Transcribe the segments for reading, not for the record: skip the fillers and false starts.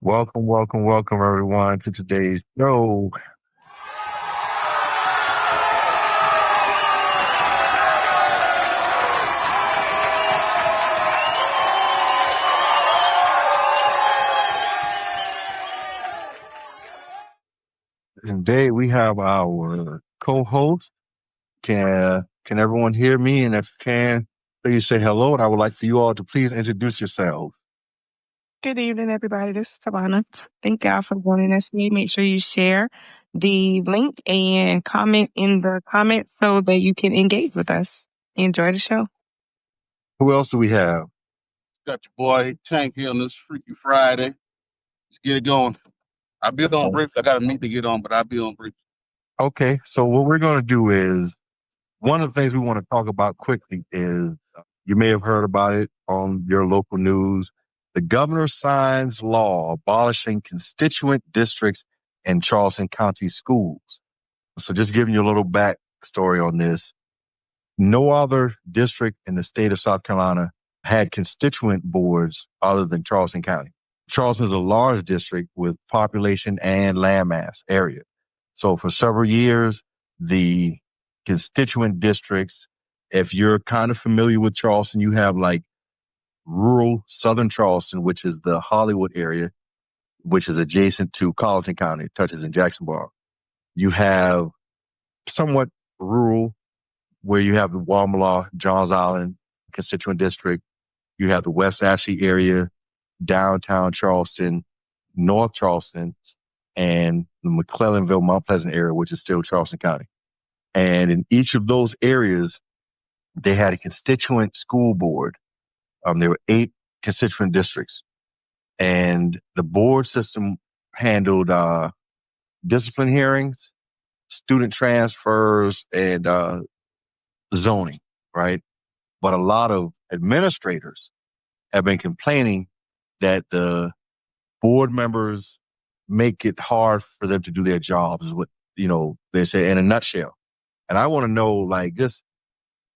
Welcome, everyone, to today's show. Today we have our co-host. Can everyone hear me? And if you can, please say hello. And I would like for you all to please introduce yourselves. Good evening, everybody. This is Savannah. Thank y'all for joining us today. Make sure you share the link and comment in the comments so that you can engage with us. Enjoy the show. Who else do we have? Got your boy Tank here on this Freaky Friday. Let's get it going. I'll be on brief. I got a meet to get on, but I'll be on brief. Okay, so what we're going to do is one of the things we want to talk about quickly is you may have heard about it on your local news. The governor signs law abolishing constituent districts in Charleston County schools. So just giving you a little backstory on this. No other district in the state of South Carolina had constituent boards other than Charleston County. Charleston is a large district with population and landmass area. So for several years, the constituent districts, if you're kind of familiar with Charleston, you have like rural southern Charleston, which is the Hollywood area, which is adjacent to Colleton County, touches in Jacksonville. You have somewhat rural where you have the Walmala, Johns Island constituent district. You have the West Ashley area, downtown Charleston, North Charleston, and the McClellanville, Mount Pleasant area, which is still Charleston County. And in each of those areas, they had a constituent school board. There were 8 constituent districts, and the board system handled discipline hearings, student transfers, and zoning, right? But a lot of administrators have been complaining that the board members make it hard for them to do their jobs, is what, they say in a nutshell. And I want to know, like, just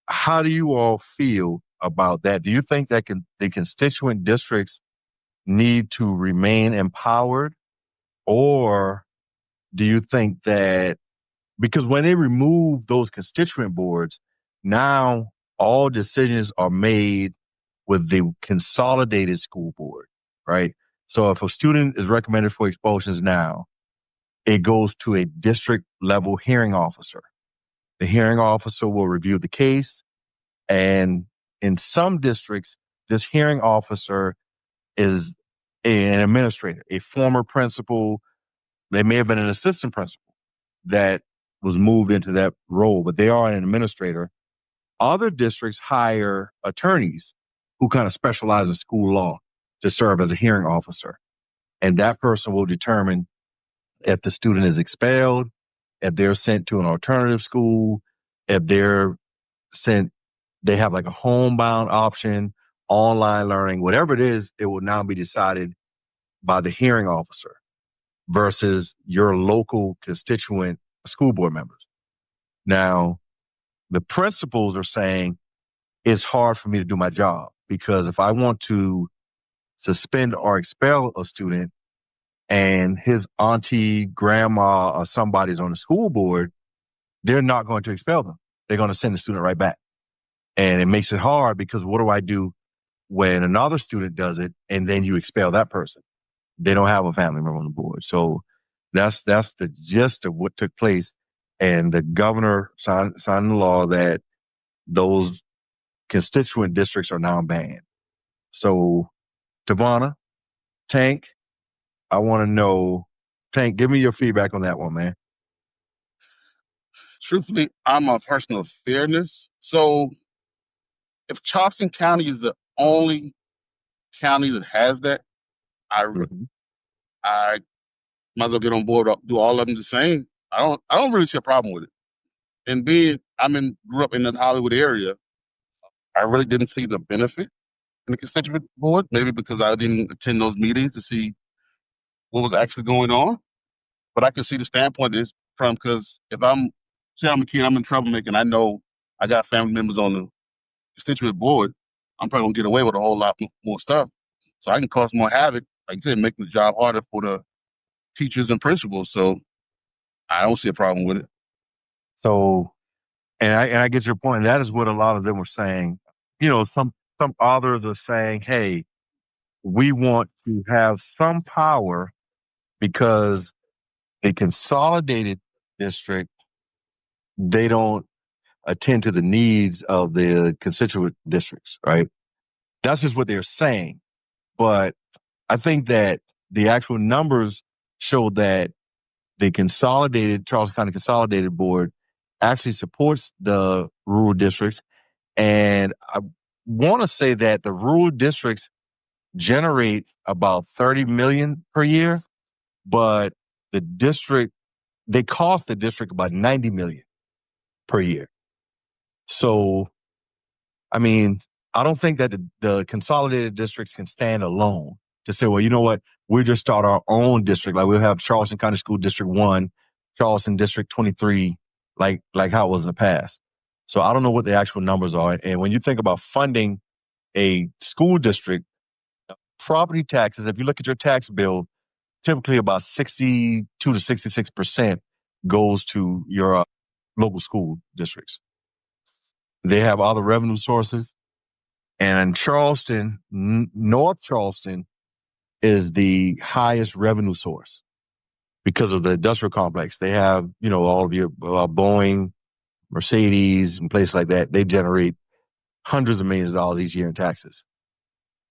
how do you all feel about that? Do you think that the constituent districts need to remain empowered, or do you think that because when they remove those constituent boards, now all decisions are made with the consolidated school board, right? So if a student is recommended for expulsions now, it goes to a district level hearing officer. The hearing officer will review the case. And in some districts, this hearing officer is an administrator, a former principal. They may have been an assistant principal that was moved into that role, but they are an administrator. Other districts hire attorneys who kind of specialize in school law to serve as a hearing officer. And that person will determine if the student is expelled, if they're sent to an alternative school, if they're sent, they have like a homebound option, online learning, whatever it is, it will now be decided by the hearing officer versus your local constituent school board members. Now, the principals are saying it's hard for me to do my job because if I want to suspend or expel a student and his auntie, grandma, or somebody's on the school board, they're not going to expel them. They're going to send the student right back. And it makes it hard because what do I do when another student does it and then you expel that person? They don't have a family member on the board. So that's the gist of what took place. And the governor signed the law that those constituent districts are now banned. So, Tavana, Tank, I want to know, Tank, give me your feedback on that one, man. Truthfully, I'm a person of fairness. So if Charleston County is the only county that has that, I I might as well get on board, do all of them the same. I don't really see a problem with it. And being grew up in the Hollywood area, I really didn't see the benefit in the constituent board. Maybe because I didn't attend those meetings to see what was actually going on. But I can see the standpoint is from because if say I'm a kid, I'm in troublemaking, I know I got family members on the constituent board, I'm probably gonna get away with a whole lot more stuff. So I can cause more havoc like I said, making the job harder for the teachers and principals. So I don't see a problem with it. So, and I get your point. That is what a lot of them were saying. You know, some others are saying, hey, we want to have some power because a consolidated district, they don't attend to the needs of the constituent districts, right? That's just what they're saying. But I think that the actual numbers show that the Charleston County Consolidated Board actually supports the rural districts. And I want to say that the rural districts generate about 30 million per year, but they cost the district about 90 million per year. So, I mean, I don't think that the consolidated districts can stand alone to say, well, you know what? We'll just start our own district. Like we'll have Charleston County School District 1, Charleston District 23, like how it was in the past. So I don't know what the actual numbers are. And when you think about funding a school district, property taxes, if you look at your tax bill, typically about 62 to 66% goes to your local school districts. They have other revenue sources. And in Charleston, North Charleston is the highest revenue source because of the industrial complex. They have, you know, all of your Boeing, Mercedes, and places like that. They generate hundreds of millions of dollars each year in taxes.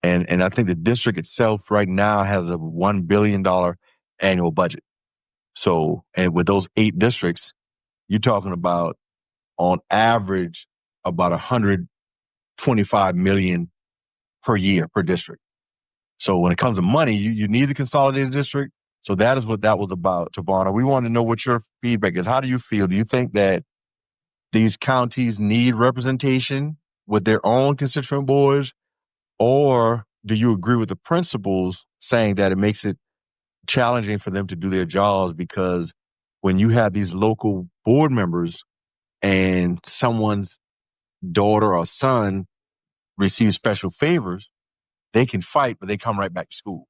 And I think the district itself right now has a $1 billion annual budget. So, and with those 8 districts, you're talking about on average about 125 million per year per district. So when it comes to money, you need the consolidated district. So that is what that was about, Tavana. We want to know what your feedback is. How do you feel? Do you think that these counties need representation with their own constituent boards? Or do you agree with the principals saying that it makes it challenging for them to do their jobs because when you have these local board members and someone's daughter or son receives special favors, they can fight, but they come right back to school.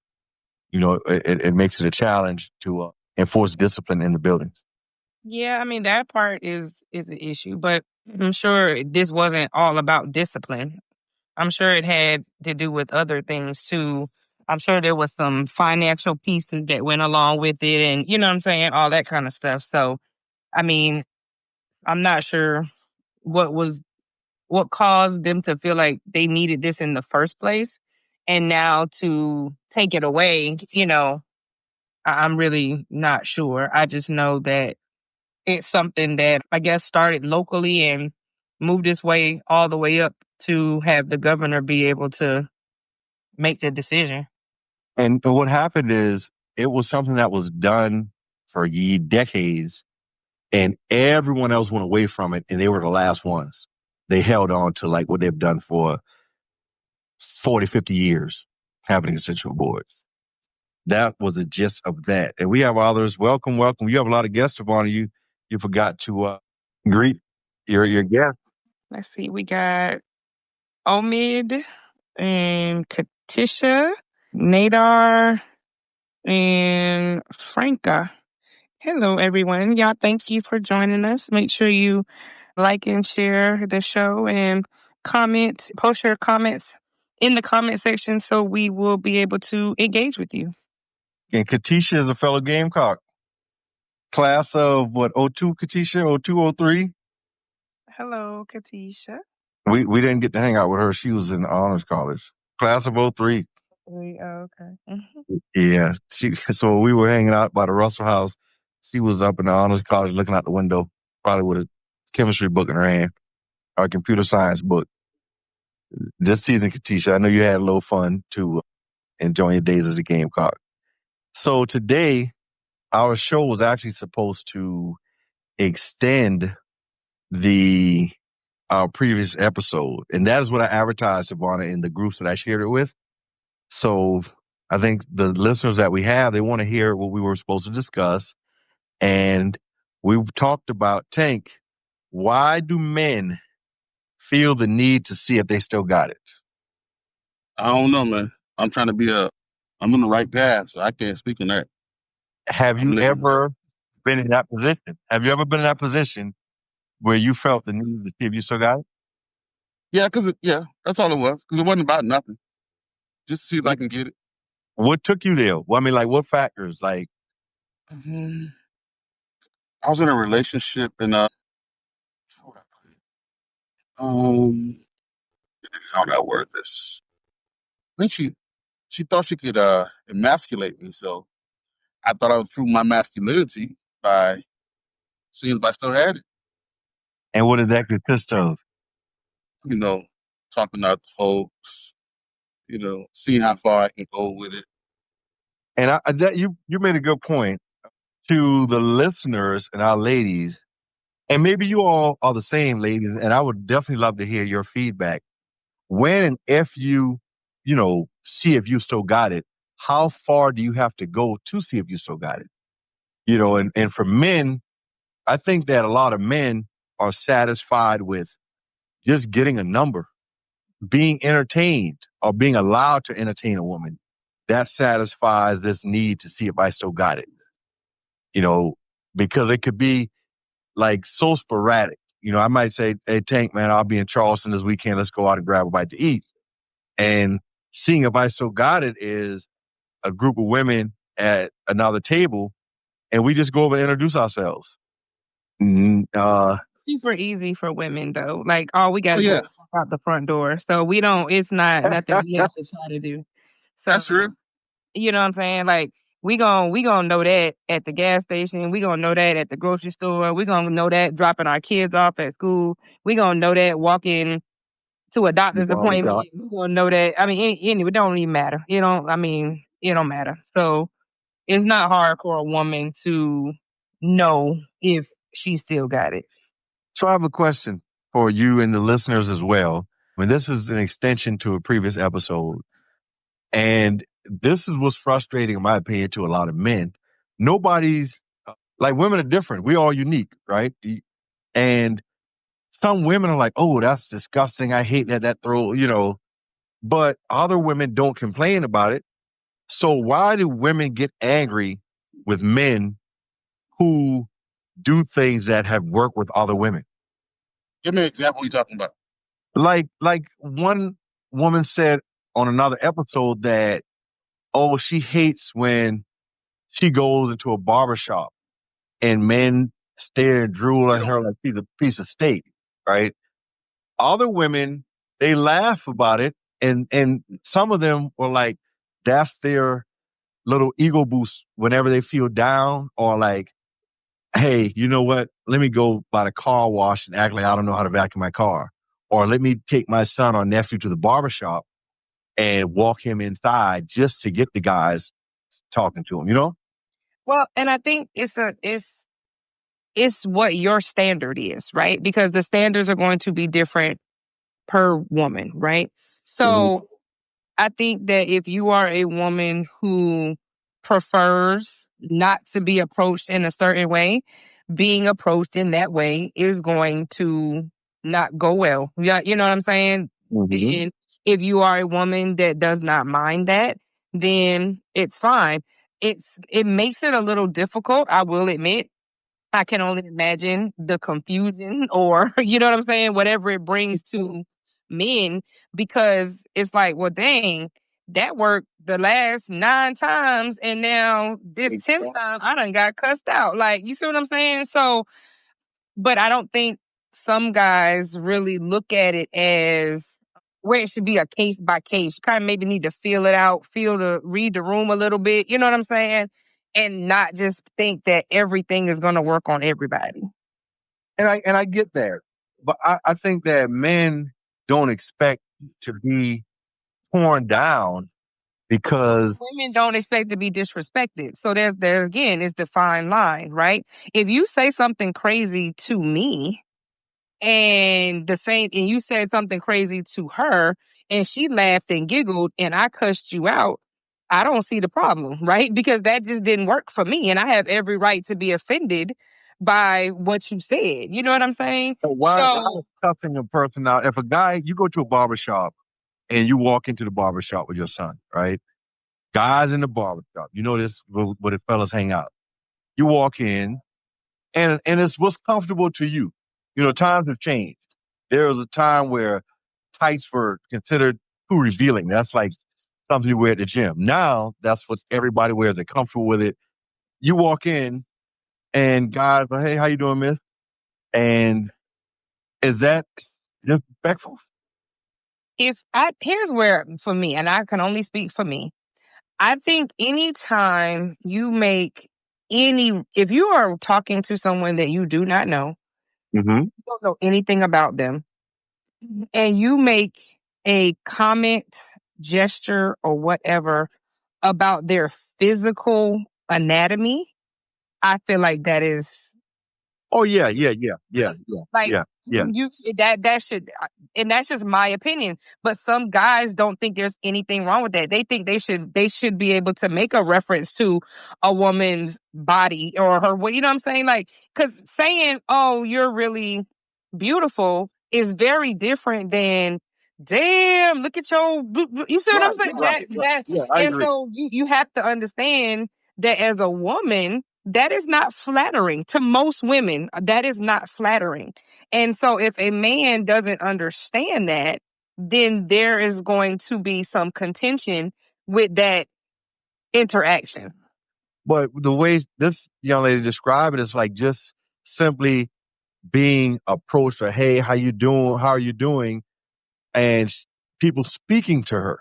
You know, it makes it a challenge to enforce discipline in the buildings. Yeah, I mean that part is an issue, but I'm sure this wasn't all about discipline. I'm sure it had to do with other things too. I'm sure there was some financial pieces that went along with it and you know what I'm saying, all that kind of stuff. So, I mean, I'm not sure what was what caused them to feel like they needed this in the first place. And now to take it away, you know, I'm really not sure. I just know that it's something that I guess started locally and moved its way all the way up to have the governor be able to make the decision. And what happened is it was something that was done for decades, and everyone else went away from it, and they were the last ones. They held on to like what they've done for 40, 50 years, having a constituent board. That was the gist of that. And we have others. Welcome, welcome. You have a lot of guests, Tavana. You forgot to greet your guests. Let's see, we got Omid and Katisha, Nadar, and Franca. Hello, everyone. Y'all, thank you for joining us. Make sure you like and share the show and comment, post your comments in the comment section so we will be able to engage with you. And Katisha is a fellow Gamecock. Class of what, '02, Katisha? '02, '03? Hello, Katisha. We didn't get to hang out with her. She was in honors college. Class of '03. Okay. Yeah. So we were hanging out by the Russell House. She was up in the honors college looking out the window, probably with a chemistry book in her hand, or a computer science book. This season, Katisha, I know you had a little fun to enjoy your days as a Gamecock. So today, our show was actually supposed to extend the our previous episode, and that is what I advertised, Savannah, in the groups that I shared it with. So I think the listeners that we have, they want to hear what we were supposed to discuss. And we've talked about, Tank, why do men feel the need to see if they still got it? I don't know, man. I'm trying to be a I'm on the right path, so I can't speak on that. Have I'm you living right. ever been in that position? Have you ever been in that position where you felt the need to see if you still got Yeah, yeah, that's all it was. Because it wasn't about nothing. Just to see if I it? can get it. What took you there? Well, I mean, like, what factors? Like, Mhm. I was in a relationship, and how would I put it? How would I word this? I think she thought she could emasculate me, so I thought I would prove my masculinity by seeing if I still had it. and what did that consist of? You know, talking out the folks. Seeing how far I can go with it. And that you made a good point to the listeners and our ladies, and maybe you all are the same, ladies. And I would definitely love to hear your feedback. When and if see if you still got it, how far do you have to go to see if you still got it? And for men, I think that a lot of men are satisfied with just getting a number, being entertained or being allowed to entertain a woman. That satisfies this need to see if I still got it, you know, because it could be like so sporadic. I might say, hey, Tank, man, I'll be in Charleston this weekend. Let's go out and grab a bite to eat. And seeing if I still got it is a group of women at another table, and we just go over and introduce ourselves. Mm, Super easy for women though. Like all we Oh gotta do yeah, is walk out the front door. So we don't it's not nothing we have to try to do. So that's real. you know what I'm saying? Like we gonna know that at the gas station, we gonna know that at the grocery store, we gonna know that dropping our kids off at school, we gonna know that walking to a the doctor's barber appointment, shop. we gonna know that. I mean, it don't even matter. It don't matter. So it's not hard for a woman to know if she still got it. So I have a question for you and the listeners as well. I mean, this is an extension to a previous episode. And this is what's frustrating, in my opinion, to a lot of men. Nobody's like women are different. We all unique, right? And some women are like, oh, that's disgusting. I hate that throw. But other women don't complain about it. So why do women get angry with men who do things that have worked with other women? Give me an example you're talking about. Like one woman said on another episode that, oh, she hates when she goes into a barber shop and men stare and drool at her like she's a piece of steak, right? Other women, they laugh about it, and some of them were like, that's their little ego boost whenever they feel down or like, hey, you know what? Let me go by the car wash and act like I don't know how to vacuum my car. Or let me take my son or nephew to the barber shop and walk him inside just to get the guys talking to him? Well, and I think it's what your standard is, right? Because the standards are going to be different per woman, right? Mhm. So I think that if you are a woman who prefers not to be approached in a certain way, being approached in that way is going to not go well. Yeah, you know what I'm saying? Mhm. Then if you are a woman that does not mind that, then it's fine. It makes it a little difficult, I will admit. I can only imagine the confusion or you know what I'm saying, whatever it brings to men because it's like, well, dang, that worked the last 9 times, and now this 10th time I done got cussed out. Like, you see what I'm saying? So, but I don't think some guys really look at it as where it should be a case by case. You kind of maybe need to feel it out, read the room a little bit. You know what I'm saying? And not just think that everything is going to work on everybody. And I get that, but I think that men don't expect to be torn down because Women don't expect to be disrespected. So there's again, it's the fine line, right? If you say something crazy to me, and you said something crazy to her and she laughed and giggled and I cussed you out, I don't see the problem, right? Because that just didn't work for me and I have every right to be offended by what you said. You know what I'm saying? why So is cussing a person out? If a guy, you go to a barber shop and you walk into the barber shop with your son, right? Guys in the barbershop. You know this where the fellas hang out. You walk in and it's what's comfortable to you. You know, times have changed. There was a time where tights were considered too revealing. That's like something you wear at the gym. Now that's what everybody wears. They're comfortable with it. You walk in and guys are, hey, how you doing, miss? And is that disrespectful? Here's where for me, and I can only speak for me. I think anytime you make if you are talking to someone that you do not know, Mm-hmm. you don't know anything about them, and you make a comment, gesture, or whatever about their physical anatomy, I feel like that is Oh yeah. like Yeah. you that should, and that's just my opinion. But some guys don't think there's anything wrong with that. They think they should be able to make a reference to a woman's body or her. You know what I'm saying? Like, because saying, "Oh, you're really beautiful," is very different than, "Damn, look at your." You see what I'm saying? That Yeah, I and agree. so you have to understand that as a woman, that is not flattering to most women. That is not flattering. And so if a man doesn't understand that, then there is going to be some contention with that interaction. But the way this young lady described it is like just simply being approached or, hey, how you doing? How are you doing? And people speaking to her.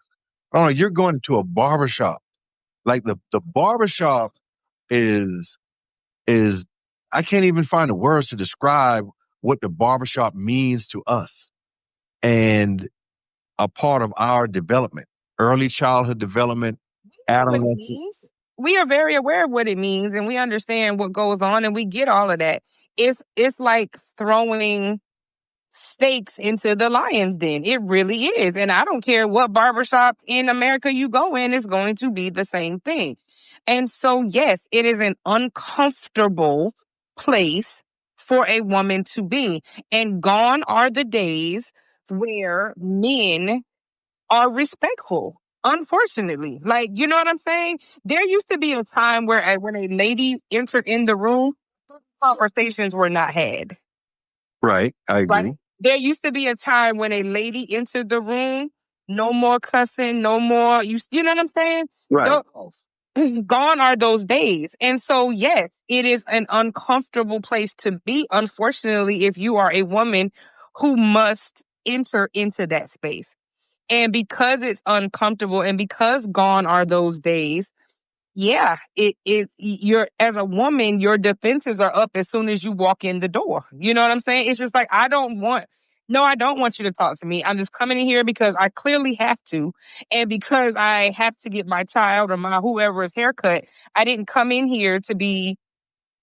Oh, you're going to a barbershop. Like the barbershop is is I can't even find the words to describe what the barbershop means to us and a part of our development, early childhood development, What it adolescence. means. We are very aware of what it means, and we understand what goes on, and we get all of that. It's like throwing stakes into the lion's den. It really is. And I don't care what barbershop in America you go in, it's going to be the same thing. And so, yes, it is an uncomfortable place for a woman to be. And gone are the days where men are respectful. Unfortunately, like, you know what I'm saying? There used to be a time where when a lady entered in the room, conversations were not had. Right. I Right? agree. There used to be a time when a lady entered the room, no more cussing, no more, you know what I'm saying? Right. Gone are those days. And so, yes, it is an uncomfortable place to be, unfortunately, if you are a woman who must enter into that space. And because it's uncomfortable and because gone are those days, yeah, you're, as a woman, your defenses are up as soon as you walk in the door. You know what I'm saying? It's just like, no, I don't want you to talk to me. I'm just coming in here because I clearly have to. And because I have to get my child or my whoever's haircut, I didn't come in here to be,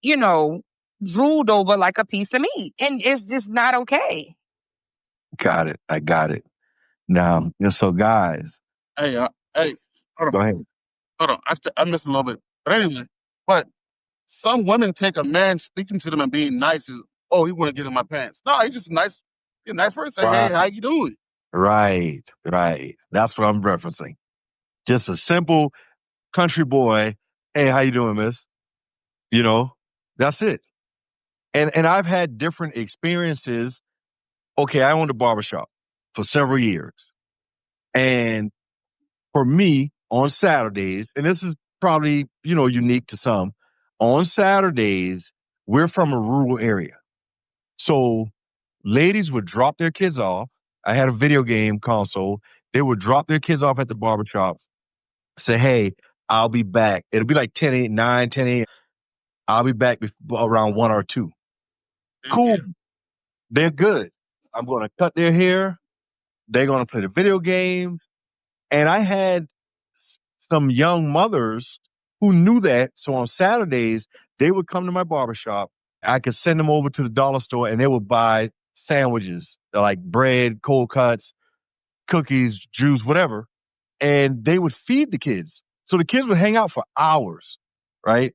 you know, drooled over like a piece of meat. And it's just not okay. Got it. I got it. Now, so guys, Hey, hey, hold go on, ahead. hold on. I missed a little bit, but anyway. But some women take a man speaking to them and being nice as, oh, he want to get in my pants. No, he's just a nice person. Say, hey, Right. how you doing? Right. That's what I'm referencing. Just a simple country boy. Hey, how you doing, miss? You know, that's it. And I've had different experiences. Okay, I owned a barbershop for several years. And for me, on Saturdays, and this is probably, unique to some, on Saturdays, we're from a rural area. So ladies would drop their kids off. I had a video game console. They would drop their kids off at the barbershop, say, hey, I'll be back. It'll be like 10, 8, 9, 10 a.m. I'll be back around 1 or 2. Cool. Yeah. They're good. I'm going to cut their hair. They're going to play the video game. And I had some young mothers who knew that. So on Saturdays, they would come to my barbershop. I could send them over to the dollar store and they would buy sandwiches like bread, cold cuts, cookies, juice, whatever. And they would feed the kids. So the kids would hang out for hours, right?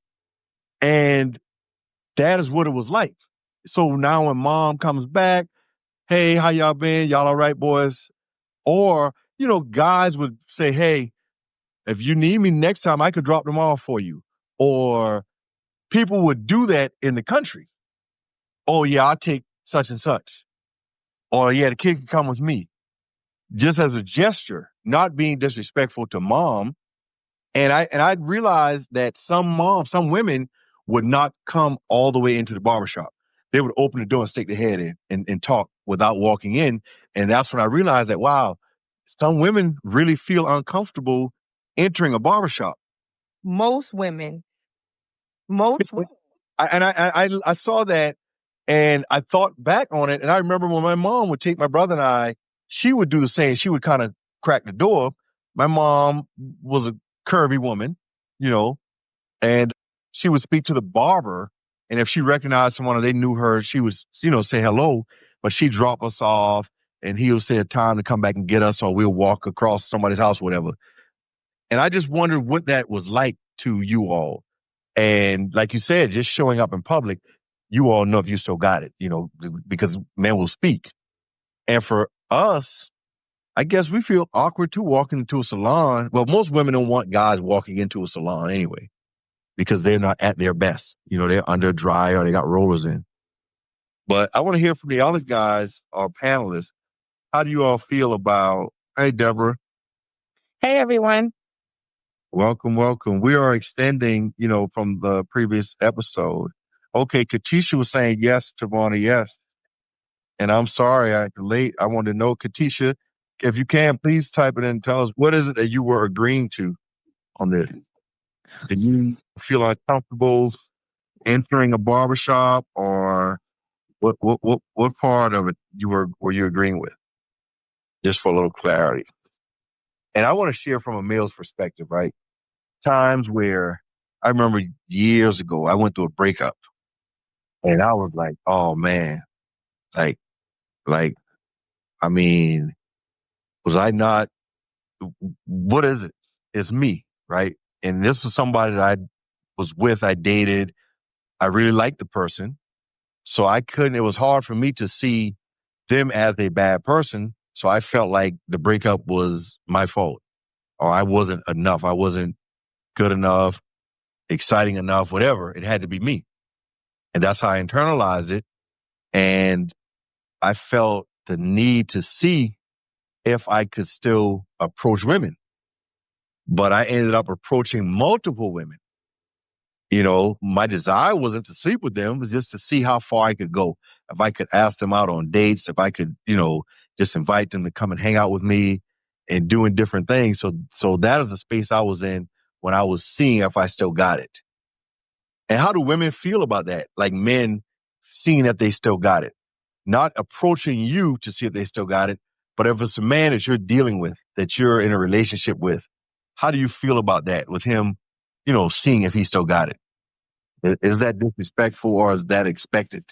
And that is what it was like. So now when mom comes back, hey, how y'all been? Y'all all right, boys? Or, guys would say, hey, if you need me next time, I could drop them off for you. Or people would do that in the country. Oh yeah, I'll take such and such. Or yeah, the kid can come with me. Just as a gesture, not being disrespectful to mom. And I realized that some women would not come all the way into the barbershop. They would open the door and stick their head in and talk without walking in. And that's when I realized that, wow, some women really feel uncomfortable entering a barbershop. Most women. Most women. I saw that and I thought back on it. And I remember when my mom would take my brother and I, she would do the same. She would kind of crack the door. My mom was a curvy woman, you know, and she would speak to the barber. And if she recognized someone or they knew her, she would, say hello, but she'd drop us off and he would say a time to come back and get us or we'll walk across somebody's house, whatever. And I just wondered what that was like to you all. And like you said, just showing up in public, you all know if you still got it, because men will speak. And for us, I guess we feel awkward too walking into a salon. Well, most women don't want guys walking into a salon anyway, because they're not at their best. They're under dry or they got rollers in. But I want to hear from the other guys, our panelists. How do you all feel about, hey, Deborah, Hey, everyone. welcome, welcome. We are extending, from the previous episode. Okay, Katisha was saying yes, Tavana, yes. And I'm sorry I'm late. I want to know, Katisha, if you can, please type it in and tell us what is it that you were agreeing to on this? Did you feel uncomfortable entering a barbershop, or what part of it were you agreeing with? Just for a little clarity. And I want to share from a male's perspective, right? Times where I remember years ago, I went through a breakup and I was like, oh man, like, like, I mean, was I not, what is it? It's me, right? And this is somebody that I was with, I dated. I really liked the person. So it was hard for me to see them as a bad person. So I felt like the breakup was my fault or I wasn't enough. I wasn't good enough, exciting enough, whatever. It had to be me. And that's how I internalized it. And I felt the need to see if I could still approach women. But I ended up approaching multiple women. My desire wasn't to sleep with them, it was just to see how far I could go. If I could ask them out on dates, if I could, just invite them to come and hang out with me and doing different things. So that is the space I was in when I was seeing if I still got it. And how do women feel about that? Like men seeing that they still got it, not approaching you to see if they still got it. But if it's a man that you're dealing with, that you're in a relationship with, how do you feel about that with him, seeing if he still got it? Is that disrespectful or is that expected?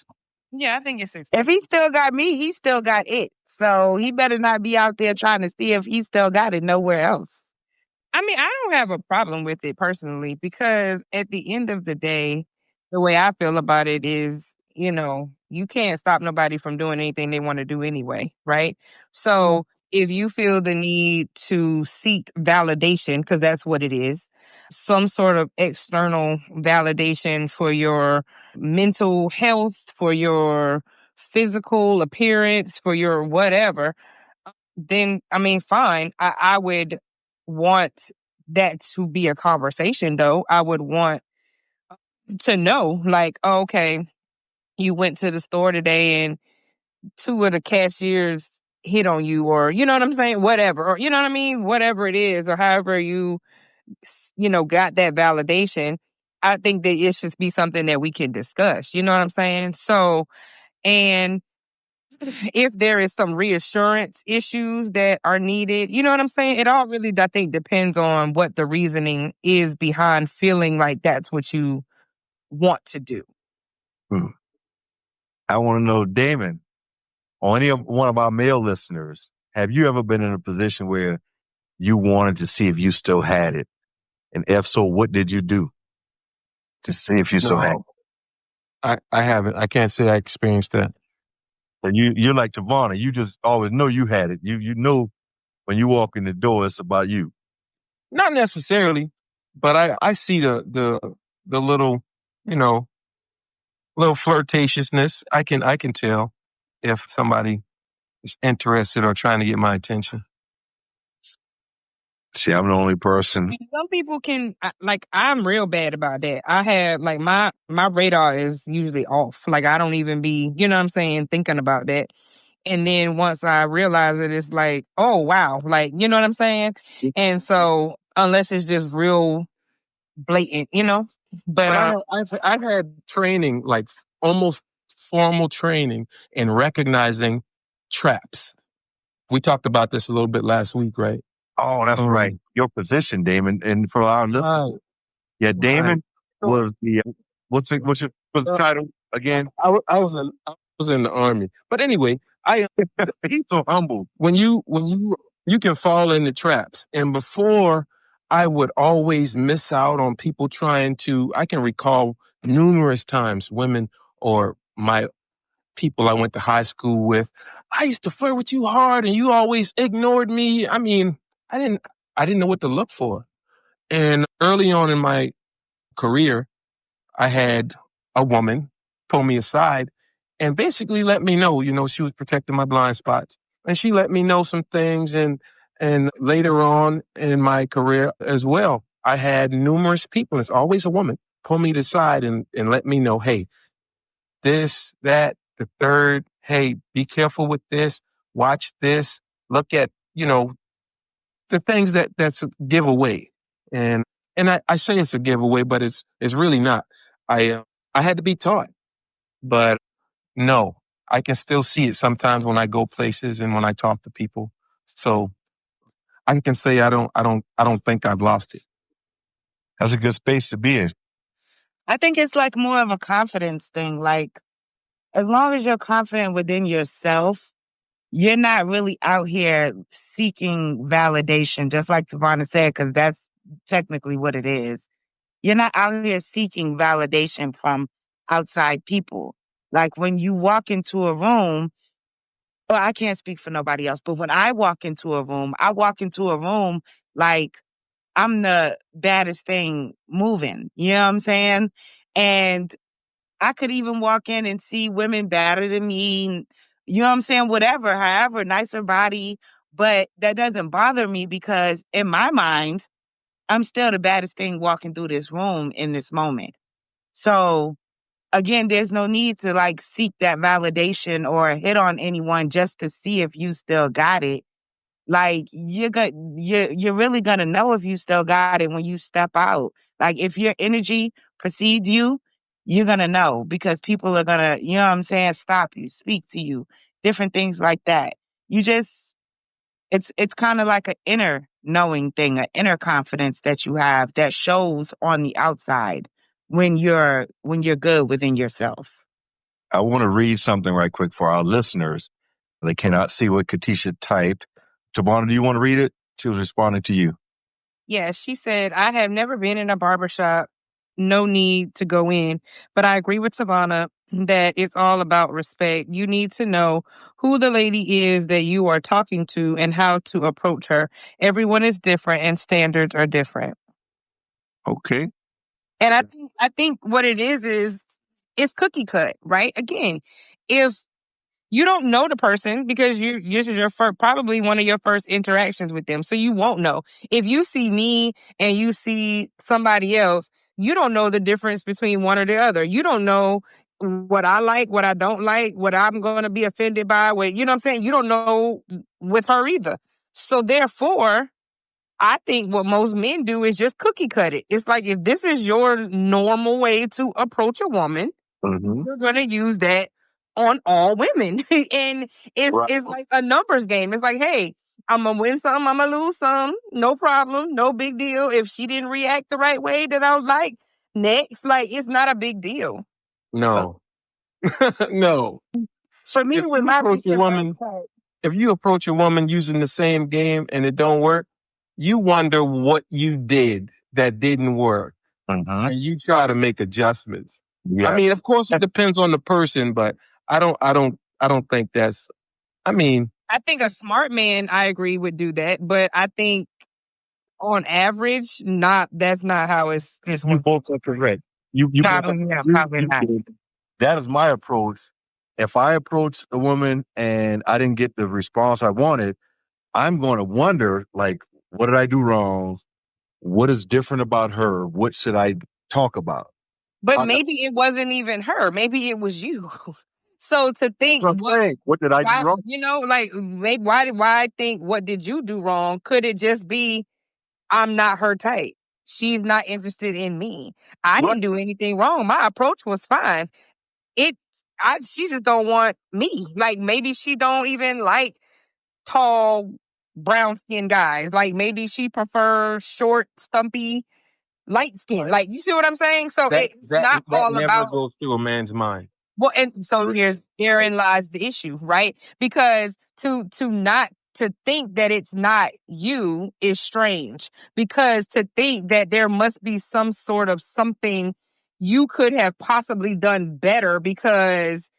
Yeah, I think it's if he still got me, he still got it. So he better not be out there trying to see if he still got it nowhere else. I mean, I don't have a problem with it personally because at the end of the day, the way I feel about it is, you can't stop nobody from doing anything they want to do anyway, right? So if you feel the need to seek validation, because that's what it is, some sort of external validation for your mental health, for your physical appearance, for your whatever, then I mean, fine. I would want that to be a conversation though. I would want to know, like, oh, okay, you went to the store today and two of the cashiers hit on you, or you know what I'm saying? Whatever, or you know what I mean? Whatever it is, or however got that validation. I think that it should be something that we can discuss. You know what I'm saying? So, and if there is some reassurance issues that are needed, you know what I'm saying? It all really, I think, depends on what the reasoning is behind feeling like that's what you want to do. I want to know, Damon, or any of one of our male listeners, have you ever been in a position where you wanted to see if you still had it? And if so, what did you do to see if you still had it? I haven't. I can't say I experienced that. But you're like Tavana. You just always know you had it. You know when you walk in the door, it's about you. Not necessarily, but I see the little, you know, little flirtatiousness. I can tell if somebody is interested or trying to get my attention. See, I'm the only person. Some people can like I'm real bad about that. I have like my radar is usually off. Like I don't even be, you know what I'm saying, thinking about that. And then once I realize it, it's like, oh wow, like you know what I'm saying. And so unless it's just real blatant, you know. But But I've had training, like almost formal training in recognizing traps. We talked about this a little bit last week, right? Oh, that's right. Um, Your position, Damon, and for our listeners. right, Yeah, right. Damon So, was the what's the uh, title again? I was in the army, but anyway, I He's so humble. when you can fall into traps, and before I would always miss out on people trying to. I can recall numerous times women or my people I went to high school with. I used to flirt with you hard, and you always ignored me. I mean, I didn't I didn't know what to look for. And early on in my career, I had a woman pull me aside and basically let me know, she was protecting my blind spots. And she let me know some things. And later on in my career as well, I had numerous people, it's always a woman, pull me aside and let me know, hey, this, that, the third, hey, be careful with this, watch this, look at, the things that's a giveaway. And I say it's a giveaway, but it's really not. I had to be taught, but no, I can still see it sometimes when I go places and when I talk to people. So I can say I don't think I've lost it. That's a good space to be in. I think it's like more of a confidence thing. Like, as long as you're confident within yourself, you're not really out here seeking validation, just like Savannah said, because that's technically what it is. You're not out here seeking validation from outside people. Like when you walk into a room, well, I can't speak for nobody else, but when I walk into a room, I walk into a room like I'm the baddest thing moving. You know what I'm saying? And I could even walk in and see women better than me. You know what I'm saying? Whatever, however, nicer body. But that doesn't bother me because in my mind, I'm still the baddest thing walking through this room in this moment. So again, there's no need to like seek that validation or hit on anyone just to see if you still got it. Like you're really gonna know if you still got it when you step out. Like if your energy precedes you, you're gonna know because people are gonna, you know what I'm saying, stop you, speak to you, different things like that. You just it's kind of like an inner knowing thing, an inner confidence that you have that shows on the outside when you're good within yourself. I want to read something right quick for our listeners. They cannot see what Katisha typed. Tabana, do you want to read it? She was responding to you. yeah, she said, I have never been in a barbershop. No need to go in. But I agree with Savannah that it's all about respect. You need to know who the lady is that you are talking to and how to approach her. Everyone is different and standards are different. Okay. And I think what it is it's cookie cut, right? Again, if you don't know the person because this is your first, probably one of your first interactions with them. So you won't know. If you see me and you see somebody else, you don't know the difference between one or the other. You don't know what I like, what I don't like, what I'm going to be offended by, what, you know what I'm saying? You don't know with her either. So therefore, I think what most men do is just cookie cut it. It's like if this is your normal way to approach a woman, Mm-hmm. you're gonna use that on all women. And it's Right. it's like a numbers game. It's like, hey, I'm gonna win some, I'm gonna lose some, no problem, no big deal. If she didn't react the right way that I was like, next, like it's not a big deal. No, no. For me, If with you my approach a picture first woman, cut, if you approach a woman using the same game and it don't work, you wonder what you did that didn't work, Mm-hmm. and you try to make adjustments. I Yes. mean, of course, it depends on the person, but I don't think that's. I mean, I think a smart man, I agree, would do that. But I think on average, that's not how it's You working. both are correct. You both are, Probably, yeah, you, probably you not. did. That is my approach. If I approach a woman and I didn't get the response I wanted, I'm going to wonder, like, what did I do wrong? What is different about her? What should I talk about? But I, that's maybe it wasn't even her. Maybe it was you. So to think what I'm saying. What did I do why, wrong? like maybe why I think what did you do wrong? Could it just be I'm not her type? She's not interested in me. I Right. didn't do anything wrong. My approach was fine. She just don't want me. Like maybe she don't even like tall, brown skinned guys. Like maybe she prefers short, stumpy, light skin. Right. Like you see what I'm saying? So That it's that not that all never about goes through a man's mind. well, and so therein lies the issue, right? Because to not to think that it's not you is strange. Because to think that there must be some sort of something you could have possibly done better because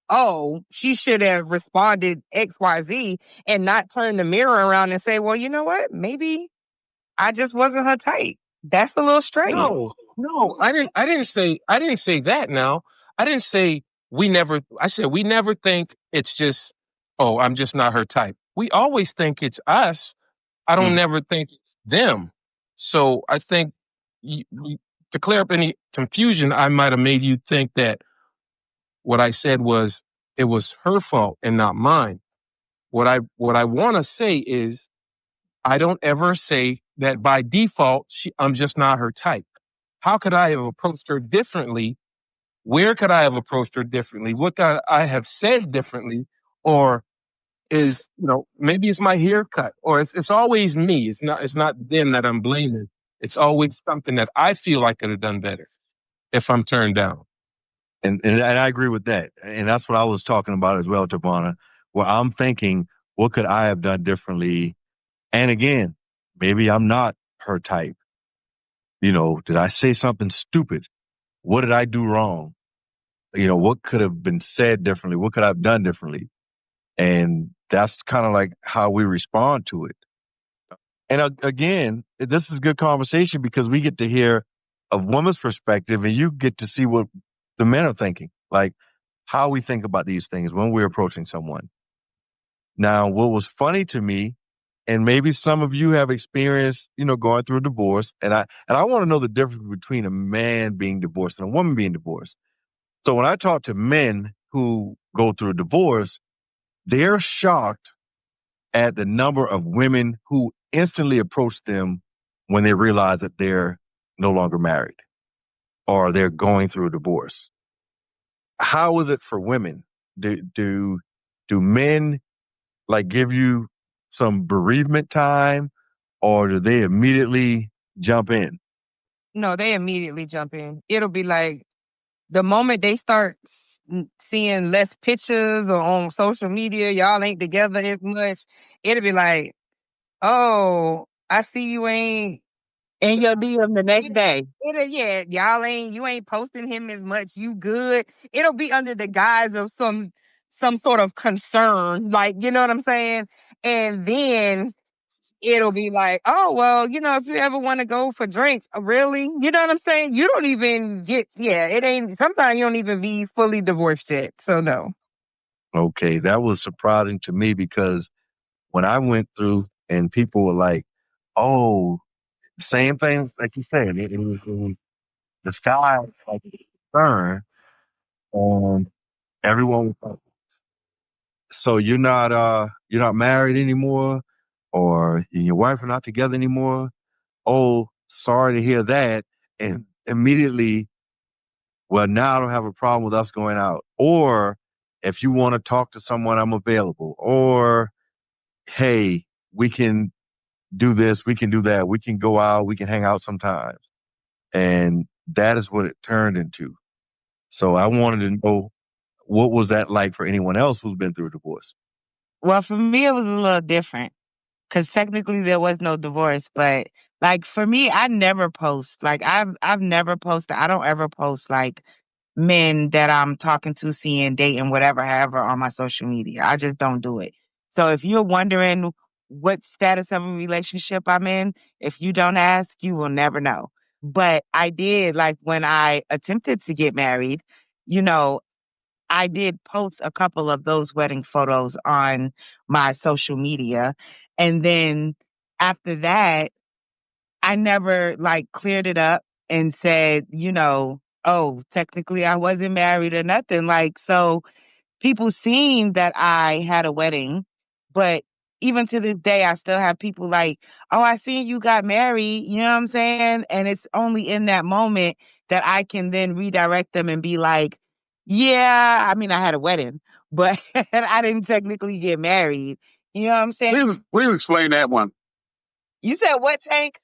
oh, she should have responded XYZ and not turn the mirror around and say, well, you know what? Maybe I just wasn't her type. That's a little strange. No, I didn't say that now. I didn't say I said we never think it's just, oh, I'm just not her type. We always think it's us. I don't Mm. never think it's them. So I think to clear up any confusion, I might have made you think that what I said was it was her fault and not mine. What I want to say is I don't ever say that by default I'm just not her type. How could I have approached her differently? Where could I have approached her differently? What could I have said differently? Or maybe it's my haircut, or it's always me. It's not them that I'm blaming. It's always something that I feel I could have done better if I'm turned down. And I agree with that. And that's what I was talking about as well, Tabana, where I'm thinking, what could I have done differently? And again, maybe I'm not her type. Did I say something stupid? What did I do wrong? What could have been said differently? What could I have done differently? And that's kind of like how we respond to it. And again, this is good conversation because we get to hear a woman's perspective and you get to see what the men are thinking, like how we think about these things when we're approaching someone. Now, what was funny to me, and maybe some of you have experienced, going through a divorce, and I want to know the difference between a man being divorced and a woman being divorced. So when I talk to men who go through a divorce, they're shocked at the number of women who instantly approach them when they realize that they're no longer married or they're going through a divorce. How is it for women? Do men like give you some bereavement time or do they immediately jump in? No, they immediately jump in. It'll be like the moment they start seeing less pictures or on social media, y'all ain't together as much. It'll be like, oh, I see you ain't. And your DM the next day. Yeah, you ain't posting him as much. You good? It'll be under the guise of some sort of concern, like you know what I'm saying. And then it'll be like, oh well, if you ever want to go for drinks, really, you know what I'm saying. You don't even it ain't. Sometimes you don't even be fully divorced yet, so no. Okay, that was surprising to me because when I went through and people were like, oh, same thing like you said, it was the sky like concern and everyone was like, so you're not married anymore or you and your wife are not together anymore. Oh, sorry to hear that. And immediately, well, now I don't have a problem with us going out. Or if you want to talk to someone, I'm available. Or, hey, we can do this, we can do that, we can go out, we can hang out sometimes. And that is what it turned into. So I wanted to know what was that like for anyone else who's been through a divorce? Well, for me, it was a little different because technically there was no divorce. But like for me, I never post. Like I've never posted. I don't ever post like men that I'm talking to, seeing, dating, whatever, however, on my social media. I just don't do it. So if you're wondering what status of a relationship I'm in. If you don't ask, you will never know. But I did, like, when I attempted to get married, you know, I did post a couple of those wedding photos on my social media. And then after that, I never like cleared it up and said, oh, technically I wasn't married or nothing. Like, so people seen that I had a wedding, but even to this day, I still have people like, oh, I seen you got married. You know what I'm saying? And it's only in that moment that I can then redirect them and be like, yeah, I mean, I had a wedding, but I didn't technically get married. You know what I'm saying? Please explain that one. You said what, Tank?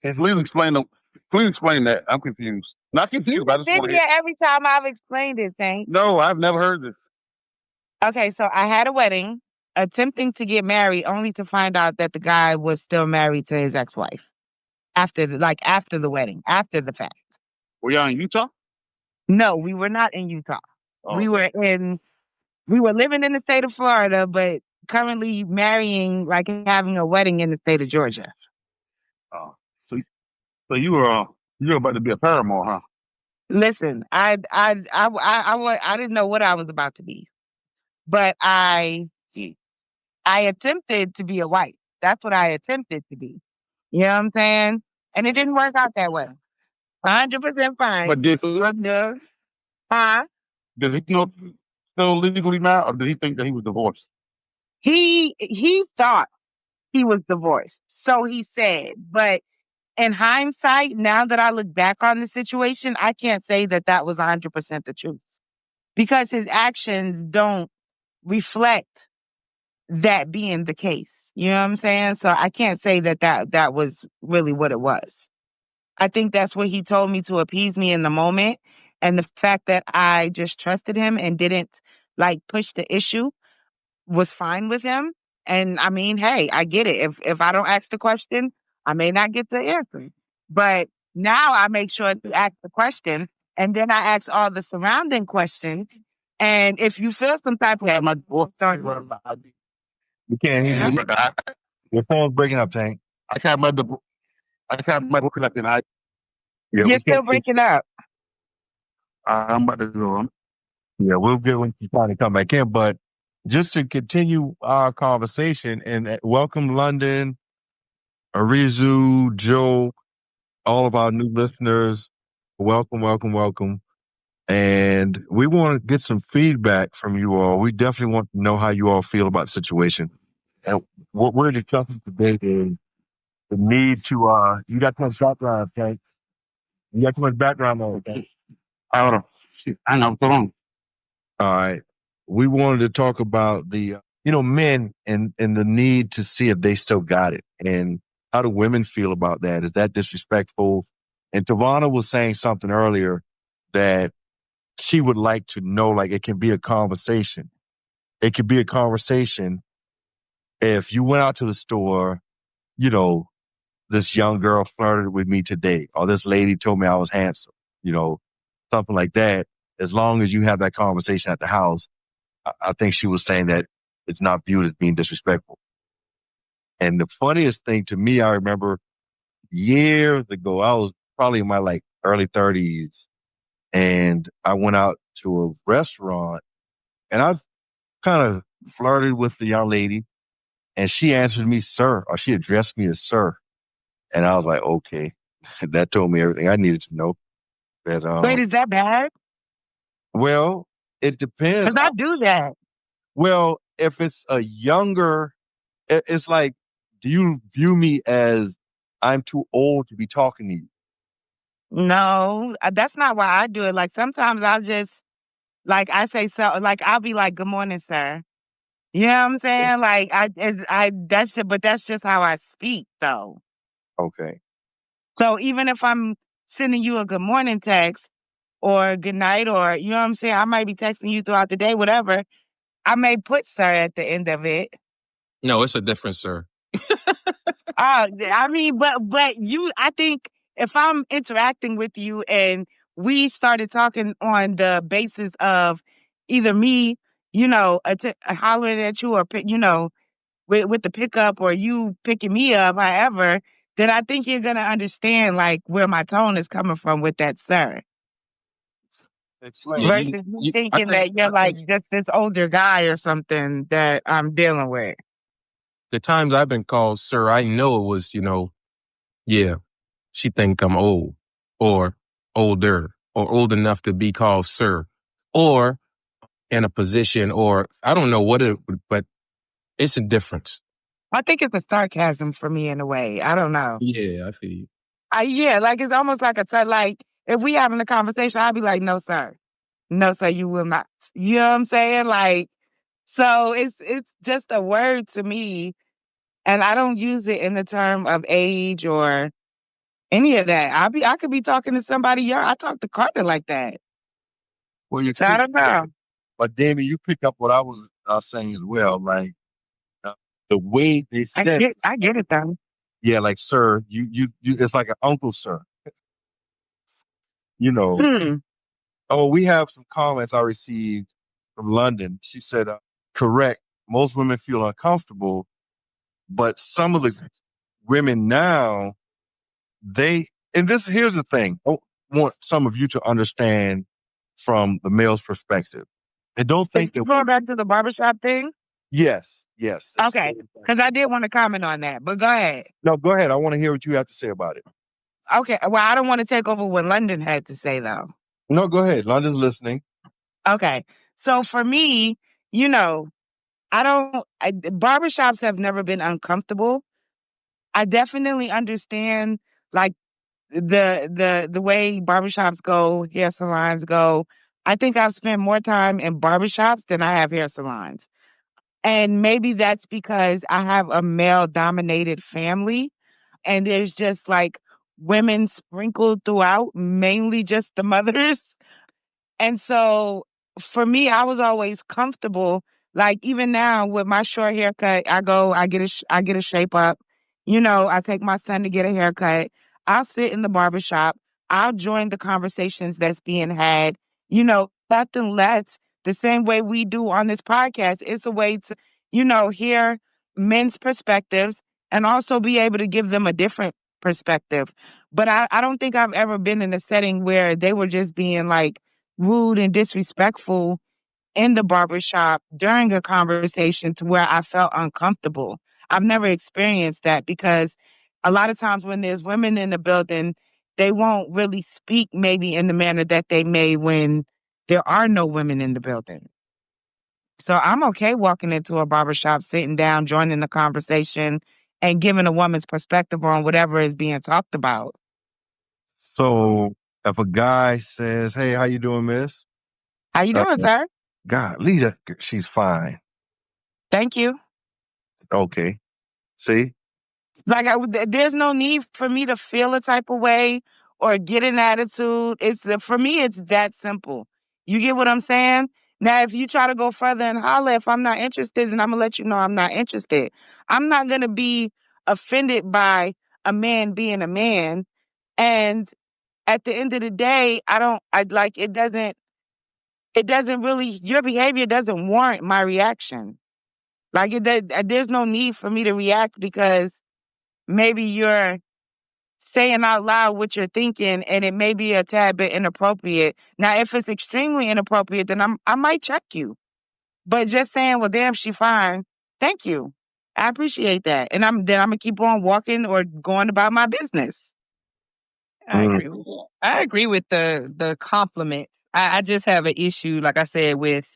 Please explain that. I'm confused. Not confused, You've but I just want been to hear. here every time I've explained it, Tank. No, I've never heard this. Okay, so I had a wedding, attempting to get married, only to find out that the guy was still married to his ex-wife after the wedding, after the fact. Were y'all in Utah? No, we were not in Utah. Oh, We were living in the state of Florida, but currently marrying, like having a wedding in the state of Georgia. oh. So, so you were about to be a paramour, huh? Listen, I didn't know what I was about to be, but I attempted to be a wife. That's what I attempted to be. You know what I'm saying? And it didn't work out that way. 100% fine. But did Huh? did he know still legally married, or did he think that he was divorced? He thought he was divorced. So he said. But in hindsight, now that I look back on the situation, I can't say that that was 100% the truth because his actions don't reflect that being the case. You know what I'm saying? So I can't say that was really what it was. I think that's what he told me to appease me in the moment. And the fact that I just trusted him and didn't like push the issue was fine with him. And I mean, hey, I get it. If I don't ask the question, I may not get the answer. But now I make sure to ask the question and then I ask all the surrounding questions. And if you feel some type of We can't hear you. Your phone's breaking up, Tank. I can't remember. I can't remember collecting. Yeah, you're we still can't. breaking up. I'm about to go on. Yeah, we'll get when you finally come back in. But just to continue our conversation and welcome London, Arizu, Joe, all of our new listeners. Welcome, welcome, welcome. And we want to get some feedback from you all. We definitely want to know how you all feel about the situation. And what we're discussing today is the need to, you got too much background, Tank. You got too much background on it, Tank. Hold on. Shit, I know. Hold on. All right. We wanted to talk about the, men and the need to see if they still got it. And how do women feel about that? Is that disrespectful? And Tavana was saying something earlier that she would like to know, like, it can be a conversation. It could be a conversation if you went out to the store, you know, this young girl flirted with me today, or this lady told me I was handsome, something like that. As long as you have that conversation at the house, I think she was saying that it's not viewed as being disrespectful. And the funniest thing to me, I remember years ago, I was probably in my like early 30s, and I went out to a restaurant, and I kind of flirted with the young lady, and she answered me, sir, or she addressed me as sir. And I was like, okay, that told me everything I needed to know. That, Wait, is that bad? well, it depends. Because I do that. Well, if it's a younger, it's like, do you view me as I'm too old to be talking to you? No, that's not why I do it. Like sometimes I'll just like I say so like I'll be like, "Good morning, sir." You know what I'm saying? Like but that's just how I speak though. Okay. So even if I'm sending you a good morning text or good night or you know what I'm saying, I might be texting you throughout the day, whatever. I may put sir at the end of it. No, it's a difference, sir. I mean, but I think if I'm interacting with you and we started talking on the basis of either me, hollering at you or, with the pickup or you picking me up, however, then I think you're gonna understand like where my tone is coming from with that sir. Explain. Yeah, Versus me I thinking think that you're like just this older guy or something that I'm dealing with. the times I've been called sir, I know it was, yeah, she think I'm old or older or old enough to be called sir or in a position or I don't know what but it's a difference. I think it's a sarcasm for me in a way. I don't know. Yeah, I feel you. Yeah, like it's almost like like if we having a conversation, I'd be like, no, sir. No, sir, you will not. You know what I'm saying? Like, so it's just a word to me, and I don't use it in the term of age or any of that. I could be talking to somebody young. I talk to Carter like that. Well, you So I see, don't know. but Damien, you pick up what I was saying as well. Like uh, the way they said, I get it though. yeah, like sir, you, it's like an uncle, sir. You know. Hmm. Oh, we have some comments I received from London. She said, correct. Most women feel uncomfortable, but some of the women now, and here's the thing. I want some of you to understand from the male's perspective. I don't Is think that, going back to the barbershop thing? yes. Okay. Because I did want to comment on that, but go ahead. No, go ahead. I want to hear what you have to say about it. Okay. Well, I don't want to take over what London had to say though. No, go ahead. London's listening. Okay. So for me, you know, barbershops have never been uncomfortable. I definitely understand like the way barbershops go, hair salons go. I think I've spent more time in barbershops than I have hair salons. And maybe that's because I have a male dominated family and there's just like women sprinkled throughout, mainly just the mothers. And so for me, I was always comfortable. Like even now with my short haircut, I get a shape up. You know, I take my son to get a haircut. I'll sit in the barbershop. I'll join the conversations that's being had. You know, nothing less the same way we do on this podcast. It's a way to, hear men's perspectives and also be able to give them a different perspective. But I don't think I've ever been in a setting where they were just being like, rude and disrespectful in the barbershop during a conversation to where I felt uncomfortable. I've never experienced that because a lot of times when there's women in the building, they won't really speak maybe in the manner that they may when there are no women in the building. So I'm okay walking into a barbershop, sitting down, joining the conversation, and giving a woman's perspective on whatever is being talked about. So if a guy says, hey, how you doing, miss? How you Uh, doing, sir? God, Lisa, she's fine. Thank you. Okay. See? Like there's no need for me to feel a type of way or get an attitude. For me, it's that simple. You get what I'm saying? Now, if you try to go further and holler, if I'm not interested, then I'm gonna let you know I'm not interested. I'm not gonna be offended by a man being a man. And at the end of the day, I like it doesn't really, your behavior doesn't warrant my reaction. Like there's no need for me to react because maybe you're saying out loud what you're thinking and it may be a tad bit inappropriate. Now, if it's extremely inappropriate, then I might check you. But just saying, well, damn, she fine. Thank you. I appreciate that. And I'm gonna keep on walking or going about my business. I agree with that. I agree with the compliment. I just have an issue, like I said, with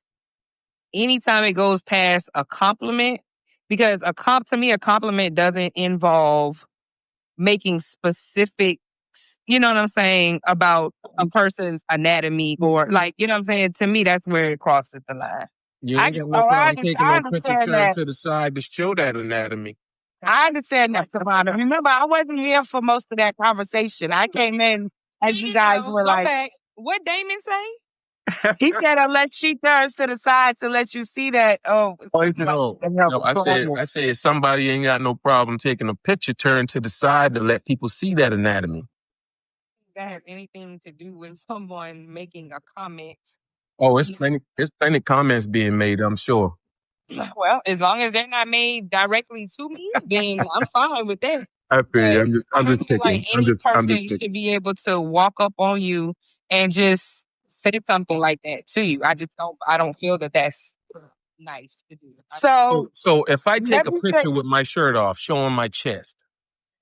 anytime it goes past a compliment, because to me a compliment doesn't involve making specifics, you know what I'm saying, about a person's anatomy or like, you know what I'm saying? To me, that's where it crosses the line. You ain't got no problem taking I no picture understand turn that. to the side to show that anatomy. I understand that, Savannah. Remember, I wasn't here for most of that conversation. I came in as you guys were Go like, back. What Damon say? he said, unless she turns to the side to let you see that, oh, No, and help no, I said if somebody ain't got no problem taking a picture turn to the side to let people see that anatomy. That has anything to do with someone making a comment. Oh, it's plenty comments being made, I'm sure. Well, as long as they're not made directly to me, then I'm fine with that. I feel you. But I'm I just don't feel like picking. any I'm just person picking. should be able to walk up on you and just say something like that to you. I just don't. I don't feel that that's nice to do. So So if I take let a me say, picture with my shirt off, showing my chest,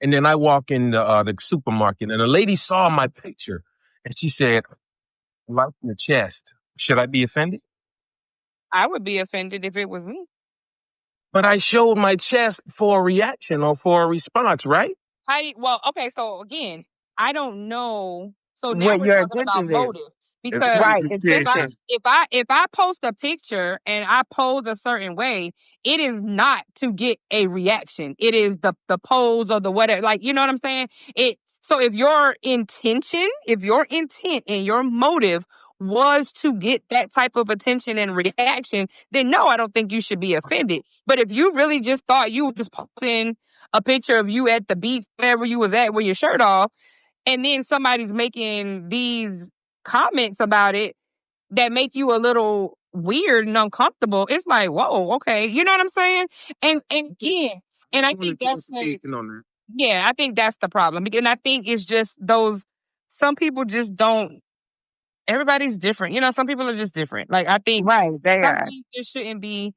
and then I walk in the supermarket, and a lady saw my picture, and she said, "I like your chest." Should I be offended? I would be offended if it was me. But I showed my chest for a reaction or for a response, right? Well, okay, so again, I don't know. So now what we're your talking about intention is. motive It's because Right, if I intention. presentation. if I post a picture and I pose a certain way, it is not to get a reaction. It is the pose or the whatever. Like, you know what I'm saying? So if your intention, if your intent and your motive was to get that type of attention and reaction, then no, I don't think you should be offended. But if you really just thought you were just posting a picture of you at the beach, wherever you was at with your shirt off, and then somebody's making these comments about it that make you a little weird and uncomfortable, it's like, whoa, okay, you know what I'm saying? And again, and I think that's On that. yeah, I think that's the problem. And I think it's just those some people just don't everybody's different. You know, some people are just different. Like I think Right, they some are. things just shouldn't be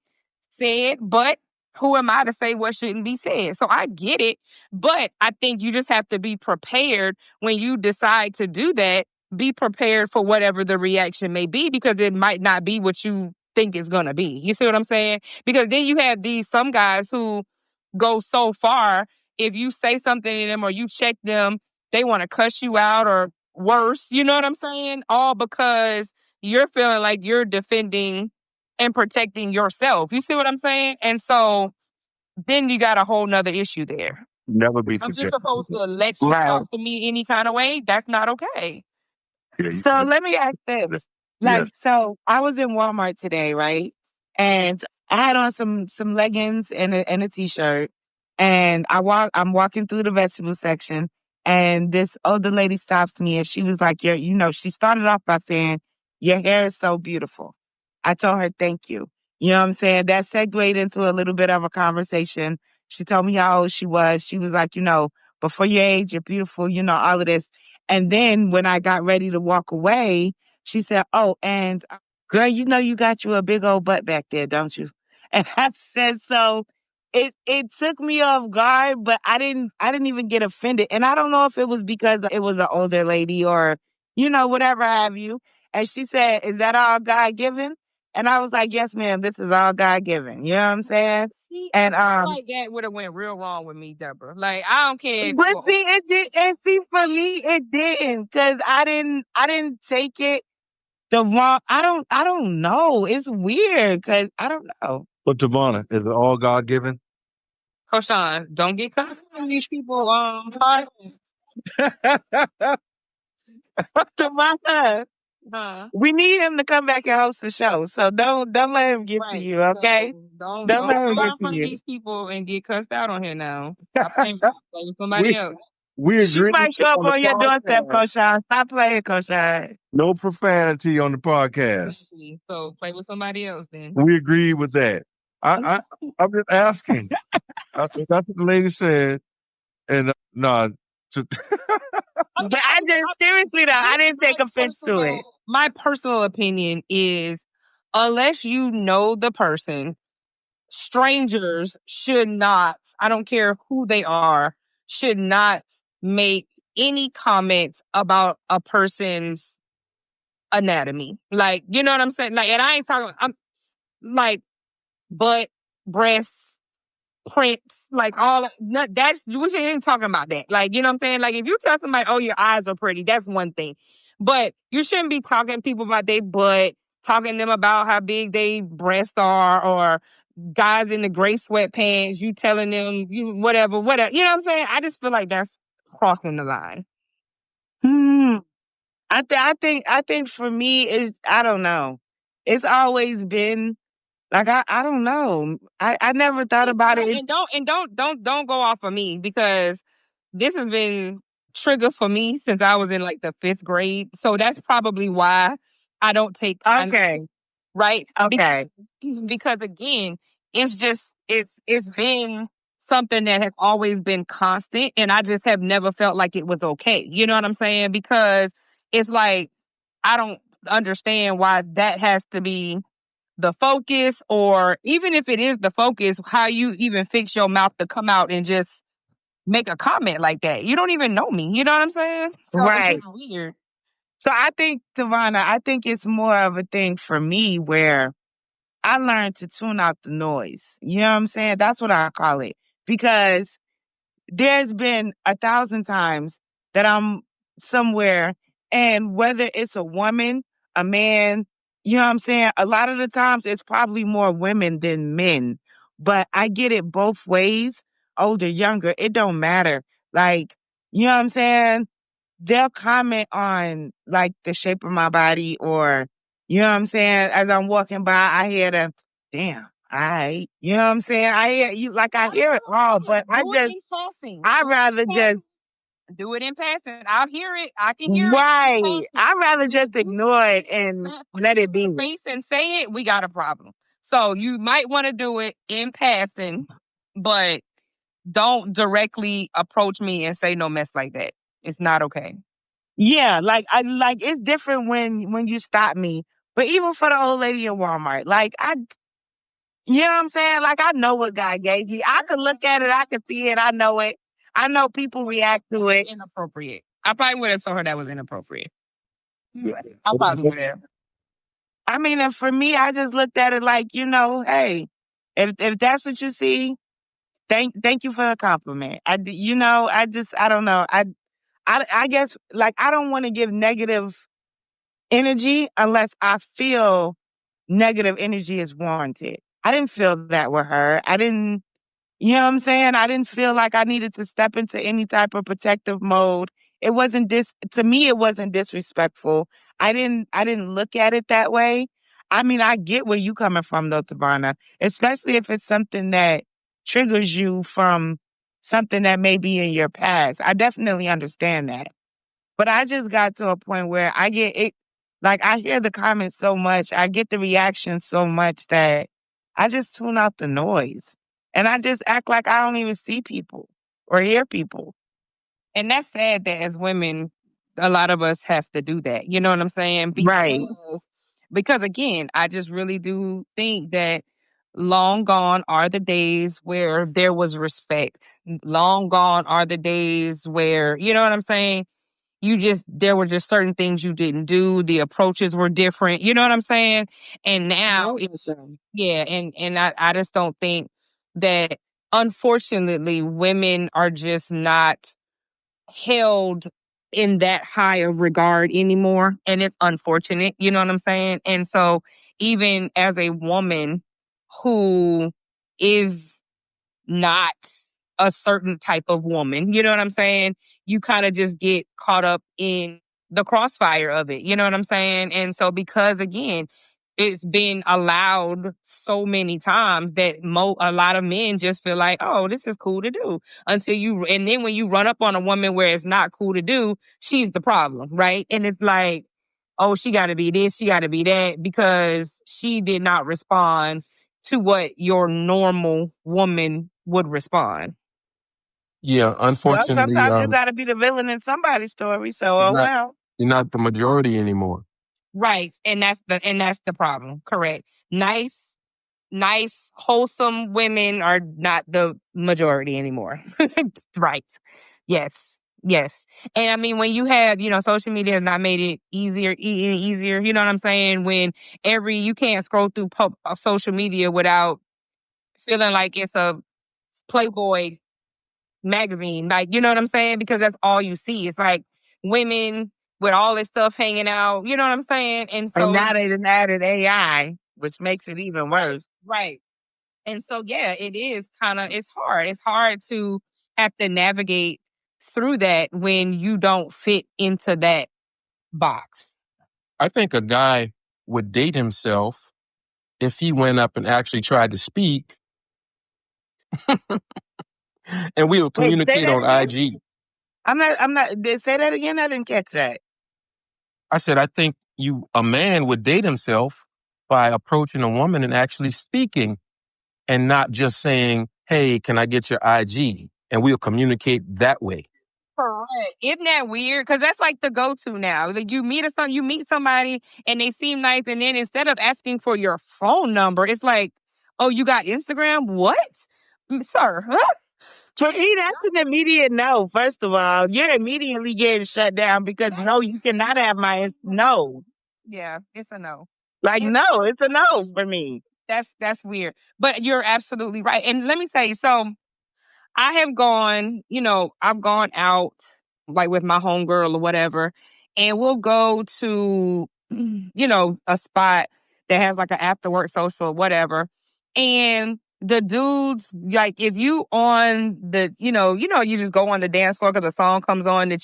said, but who am I to say what shouldn't be said? So I get it, but I think you just have to be prepared when you decide to do that. Be prepared for whatever the reaction may be because it might not be what you think it's gonna be. You see what I'm saying? Because then you have these some guys who go so far. If you say something to them or you check them, they want to cuss you out or worse. You know what I'm saying? All because you're feeling like you're defending and protecting yourself. You see what I'm saying? And so then you got a whole nother issue there. Never be I'm just subjective. supposed to let you Right. talk to me any kind of way. That's not okay. Yeah, So let me ask yeah. this. Yes. Like, so I was in Walmart today, right? And I had on some leggings and a t-shirt. And I'm walking through the vegetable section and this older lady stops me and she was like, she started off by saying, your hair is so beautiful. I told her, thank you. You know what I'm saying? That segued into a little bit of a conversation. She told me how old she was. She was like, before your age, you're beautiful, all of this. And then when I got ready to walk away, she said, oh, and girl, you got you a big old butt back there, don't you? And I said, so it took me off guard, but I didn't even get offended. And I don't know if it was because it was an older lady or, whatever have you. And she said, is that all God given? And I was like, yes, ma'am, this is all God given. You know what I'm saying? See, And I feel like that would have went real wrong with me, Deborah. Like I don't care if but you see, it did, and see, for me, it didn't, cause I didn't take it the wrong. I don't know. It's weird, cause I don't know. But Tavana, is it all God given? Koshan, don't get caught on these people Savannah, huh? we need him to come back and host the show. So don't let him get to Right. you, okay? So don't Don't let him come get in to front of you. these people and get cussed out on here now. Stop playing play with somebody we else. we She agree might show up on the on your doorstep, podcast. Koshan. Stop playing, Koshan. No profanity on the podcast. Exactly. So play with somebody else then. We agree with that. I'm just asking. That's what the lady said. And no, to, But I just seriously though, I didn't take offense to it. My personal opinion is unless you know the person, strangers should not, I don't care who they are, should not make any comments about a person's anatomy. Like, you know what I'm saying? Like, and I ain't talking, I'm like butt, breasts, prints, like all that's we ain't talking about that. Like, you know what I'm saying? Like if you tell somebody, oh, your eyes are pretty, that's one thing. But you shouldn't be talking to people about their butt, talking to them about how big they breasts are, or guys in the gray sweatpants, you telling them you whatever. You know what I'm saying? I just feel like that's crossing the line. Hmm. I think for me is I don't know. It's always been like I don't know. I never thought about it. And don't go off of me because this has been trigger for me since I was in like the 5th grade. So that's probably why I don't take kindly, Okay. right? Okay. Because again, it's been something that has always been constant, and I just have never felt like it was okay. You know what I'm saying? Because it's like I don't understand why that has to be the focus, or even if it is the focus, how you even fix your mouth to come out and just make a comment like that. You don't even know me. You know what I'm saying? So Right. it's just weird. So I think, Savannah, I think it's more of a thing for me where I learned to tune out the noise. You know what I'm saying? That's what I call it. Because there's been 1,000 times that I'm somewhere, and whether it's a woman, a man, you know what I'm saying? A lot of the times it's probably more women than men. But I get it both ways, older, younger. It don't matter. Like, you know what I'm saying? They'll comment on like the shape of my body, or you know what I'm saying, as I'm walking by I hear the damn, all right, you know what I'm saying, I hear you, like I hear it all, but I Do it just in passing. I rather just Do it in passing. I'll hear it. I can hear it. right, I rather just ignore it and let it be. Face and say it, we got a problem. So you might want to do it in passing, but don't directly approach me and say no mess like that. It's not okay. Yeah, like I like it's different when you stop me, but even for the old lady in Walmart, like I, you know what I'm saying? Like I know what God gave you. I can look at it, I can see it, I know it. I know people react to it. Inappropriate. I probably would have told her that was inappropriate. I probably would have. I mean, and for me, I just looked at it like, hey, if that's what you see, thank you for the compliment. I don't know. I guess like I don't want to give negative energy unless I feel negative energy is warranted. I didn't feel that with her. I didn't, you know what I'm saying? I didn't feel like I needed to step into any type of protective mode. It wasn't to me it wasn't disrespectful. I didn't look at it that way. I mean, I get where you coming from though, Tabarna, especially if it's something that triggers you from something that may be in your past. I definitely understand that. But I just got to a point where I get it, like I hear the comments so much, I get the reaction so much that I just tune out the noise. And I just act like I don't even see people or hear people. And that's sad that as women, a lot of us have to do that. You know what I'm saying? Right. Because again, I just really do think that long gone are the days where there was respect. Long gone are the days where, you know what I'm saying? There were just certain things you didn't do. The approaches were different. You know what I'm saying? And now yeah. And I just don't think that, unfortunately, women are just not held in that high of regard anymore. And it's unfortunate. You know what I'm saying? And so even as a woman who is not a certain type of woman, you know what I'm saying? You kind of just get caught up in the crossfire of it. You know what I'm saying? And so because again, it's been allowed so many times that a lot of men just feel like, oh, this is cool to do and then when you run up on a woman where it's not cool to do, she's the problem, right? And it's like, oh, she got to be this, she got to be that, because she did not respond to what your normal woman would respond. Yeah, Well, unfortunately, sometimes you got to be the villain in somebody's story. So, you're oh not well. you're not the majority anymore. Right. And that's the problem. Correct. Nice, wholesome women are not the majority anymore. Right. Yes. Yes. And I mean, when you have, social media has not made it any easier. You know what I'm saying? When you can't scroll through social media without feeling like it's a Playboy magazine. Like, you know what I'm saying? Because that's all you see. It's like women with all this stuff hanging out. You know what I'm saying? And And so, now they done added AI, which makes it even worse. right. And so, yeah, it's hard. It's hard to have to navigate through that when you don't fit into that box. I think a guy would date himself if he went up and actually tried to speak, and we would Wait, say communicate that on again? IG. Say that again? I didn't catch that. I said, I think a man would date himself by approaching a woman and actually speaking. and not just saying, hey, can I get your IG? And we'll communicate that way. Correct. Isn't that weird? Because that's like the go-to now. Like you meet somebody and they seem nice, and then instead of asking for your phone number, it's like, oh, you got Instagram? What, sir? Huh? For me, that's an immediate no. First of all, you're immediately getting shut down because no, you cannot have my no. Yeah, it's a no. Like It- no, it's a no for me. that's weird. But you're absolutely right. And let me tell you, so I have gone, I've gone out like with my homegirl or whatever, and we'll go to, a spot that has like an after work social or whatever. And the dudes, like if you on the, you just go on the dance floor because a song comes on that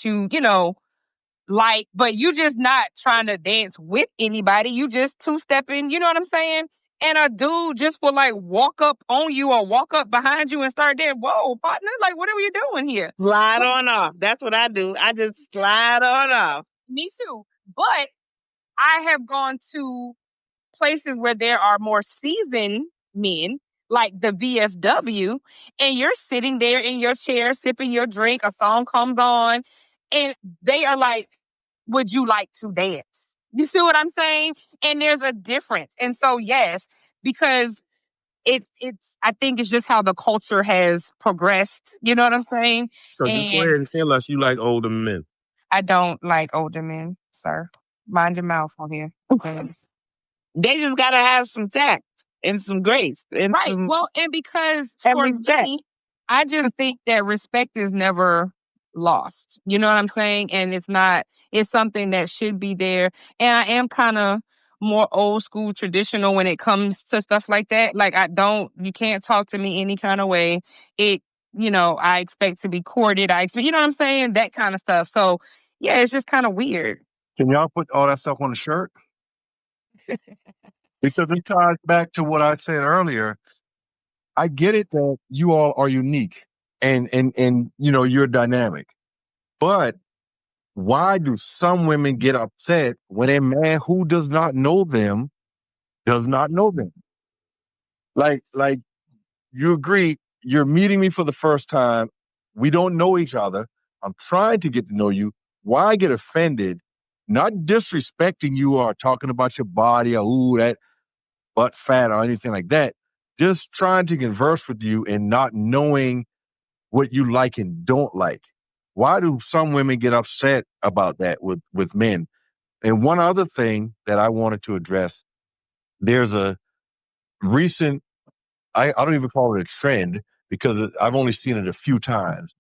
like, but you just not trying to dance with anybody. You just two-stepping, you know what I'm saying? And a dude just will like walk up on you or walk up behind you and start there. Whoa, partner, like what are we doing here? Slide on off. That's what I do. I just slide on off. Me too. But I have gone to places where there are more seasoned men, like the VFW, and you're sitting there in your chair sipping your drink, a song comes on, and they are like, would you like to dance? You see what I'm saying? And there's a difference. And so, yes, because I think it's just how the culture has progressed. You know what I'm saying? So just go And ahead and tell us you like older men. I don't like older men, sir. Mind your mouth on here. Okay. They just gotta have some tact and some grace and Right. some Well, and because and for respect. me, I just think that respect is never lost. You know what I'm saying? And it's something that should be there. And I am kind of more old school traditional when it comes to stuff like that. Like you can't talk to me any kind of way. It, I expect to be courted. You know what I'm saying? That kind of stuff. So yeah, it's just kind of weird. Can y'all put all that stuff on a shirt? Because it ties back to what I said earlier. I get it that you all are unique and you're dynamic. But why do some women get upset when a man who does not know them does not know them? Like you agree, you're meeting me for the first time. We don't know each other. I'm trying to get to know you. Why get offended? Not disrespecting you or talking about your body or ooh, that butt fat or anything like that. Just trying to converse with you and not knowing what you like and don't like. Why do some women get upset about that with men? And one other thing that I wanted to address, there's a recent, I don't even call it a trend because I've only seen it a few times,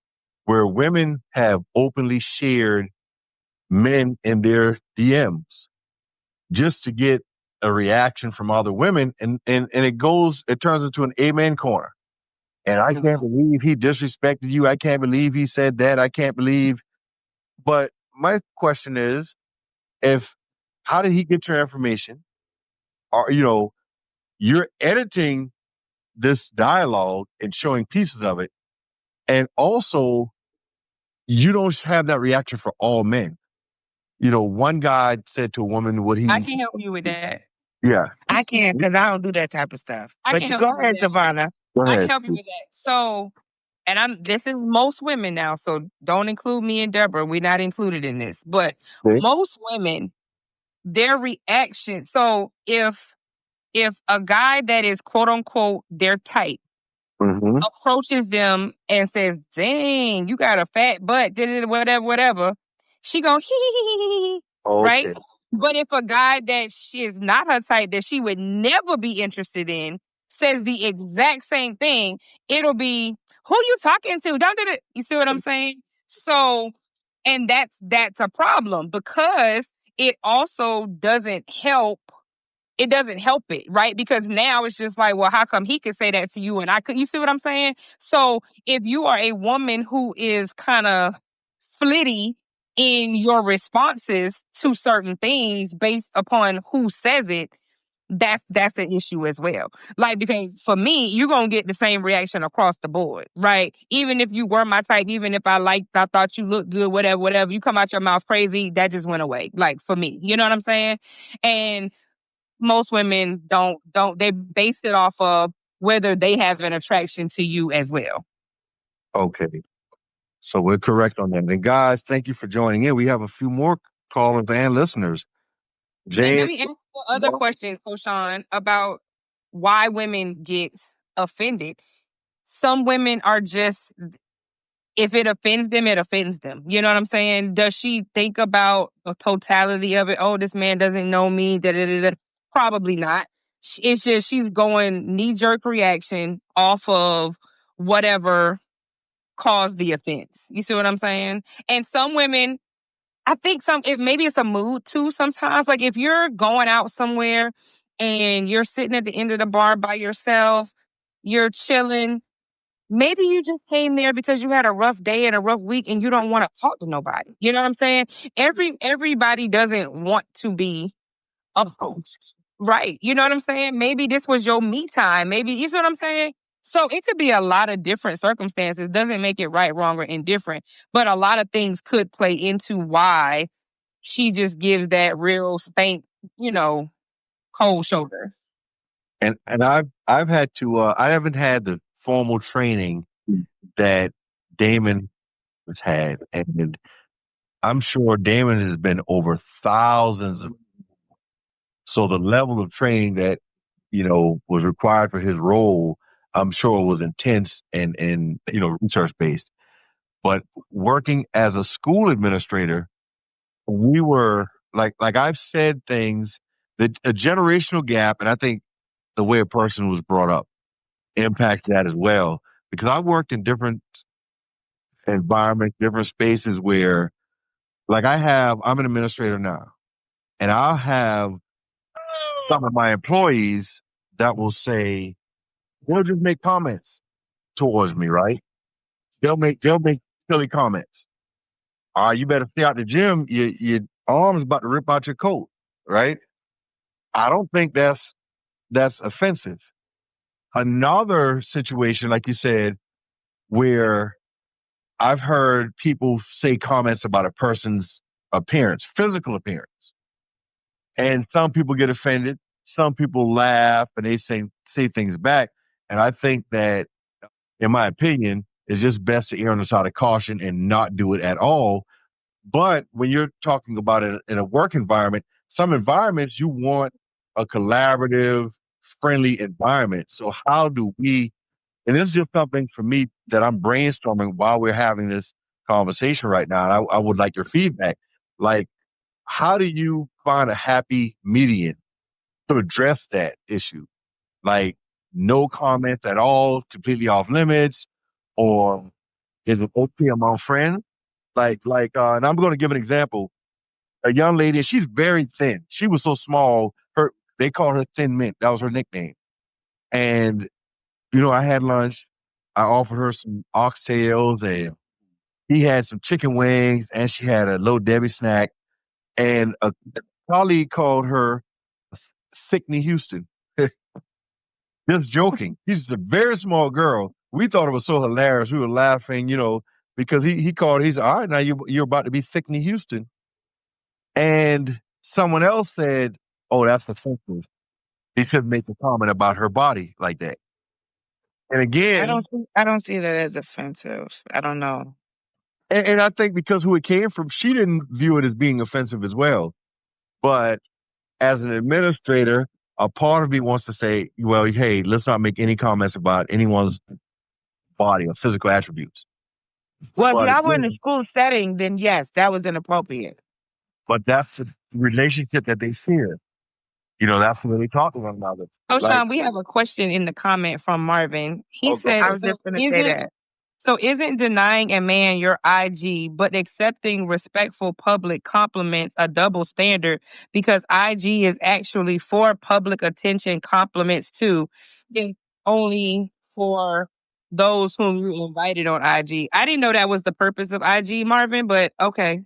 where women have openly shared men in their DMs just to get a reaction from other women. And it turns into an amen corner. And I can't believe he disrespected you. I can't believe he said that. I can't believe. But my question is, how did he get your information? Or, you're editing this dialogue and showing pieces of it. And also, you don't have that reaction for all men. One guy said to a woman, I can help you with that. yeah, I can't because I don't do that type of stuff. I But can you help go you with ahead, that. Savannah. go I can ahead. help you with that. So, and this is most women now, so don't include me and Deborah. We're not included in this. But See? most women, their reaction. So if a guy that is quote unquote their type Mm-hmm. approaches them and says, "Dang, you got a fat butt," whatever, whatever, she go hee, right? Okay. But if a guy that she is not her type, that she would never be interested in, says the exact same thing, it'll be, "Who you talking to? Don't do it." You see what I'm saying? So, and that's a problem because it also doesn't help. It doesn't help it, right? Because now it's just like, well, how come he could say that to you and I could? You see what I'm saying? So if you are a woman who is kind of flitty in your responses to certain things based upon who says it, that's an issue as well. Like, because for me, you're gonna get the same reaction across the board, right? Even if you were my type, even if I thought you looked good, whatever, you come out your mouth crazy, that just went away. Like for me, you know what I'm saying? And most women don't they base it off of whether they have an attraction to you as well. Okay. So we're correct on that. And guys, thank you for joining in. We have a few more callers and listeners. And let Jay, me ask you other questions, Koshan, about why women get offended. Some women are just, if it offends them, it offends them. You know what I'm saying? Does she think about the totality of it? Oh, this man doesn't know me. Da, da, da, da. Probably not. It's just she's going knee-jerk reaction off of whatever caused the offense. You see what I'm saying? And some women, I think maybe it's a mood too sometimes. Like if you're going out somewhere and you're sitting at the end of the bar by yourself, you're chilling. Maybe you just came there because you had a rough day and a rough week and you don't want to talk to nobody. You know what I'm saying? Everybody doesn't want to be approached. Right. You know what I'm saying? Maybe this was your me time. Maybe, you see what I'm saying? So it could be a lot of different circumstances. Doesn't make it right, wrong, or indifferent. But a lot of things could play into why she just gives that real stank, cold shoulder. and I've had to I haven't had the formal training that Damon has had, and I'm sure Damon has been over thousands of. So the level of training that was required for his role, I'm sure was intense and research based. But working as a school administrator, we were like I've said things that a generational gap, and I think the way a person was brought up impacts that as well. Because I worked in different environments, different spaces where, like, I'm an administrator now, and I'll have some of my employees that will say, they'll just make comments towards me, right? They'll make silly comments. You better stay out the gym. Your arm's about to rip out your coat, right? I don't think that's offensive. Another situation, like you said, where I've heard people say comments about a person's appearance, physical appearance, and some people get offended. Some people laugh and they say things back. And I think that, in my opinion, it's just best to err on the side of caution and not do it at all. But when you're talking about it in a work environment, some environments you want a collaborative, friendly environment. So how do we, and this is just something for me that I'm brainstorming while we're having this conversation right now. And I would like your feedback. Like, how do you find a happy median to address that issue? Like, no comments at all, completely off limits, or is it okay among friends? And I'm going to give an example. A young lady, she's very thin. She was so small, they called her Thin Mint. That was her nickname. And I had lunch. I offered her some oxtails, and he had some chicken wings, and she had a low Debbie snack. And a colleague called her Thickney Houston. Just joking. She's a very small girl. We thought it was so hilarious. We were laughing, because he called. He said, "All right, now you're about to be Thickney Houston." And someone else said, "Oh, that's offensive. He shouldn't make a comment about her body like that." And again, I don't see that as offensive. I don't know. and I think because who it came from, she didn't view it as being offensive as well. But as an administrator, a part of me wants to say, well, hey, let's not make any comments about anyone's body or physical attributes. Well, if But y'all were in a again, school setting, then yes, that was inappropriate. but that's the relationship that they share. That's what they talk to one another. Oh, Like, Sean, we have a question in the comment from Marvin. He said, I was just going to say that. So isn't denying a man your IG but accepting respectful public compliments a double standard because IG is actually for public attention compliments too, and only for those whom you invited on IG. I didn't know that was the purpose of IG, Marvin, but okay.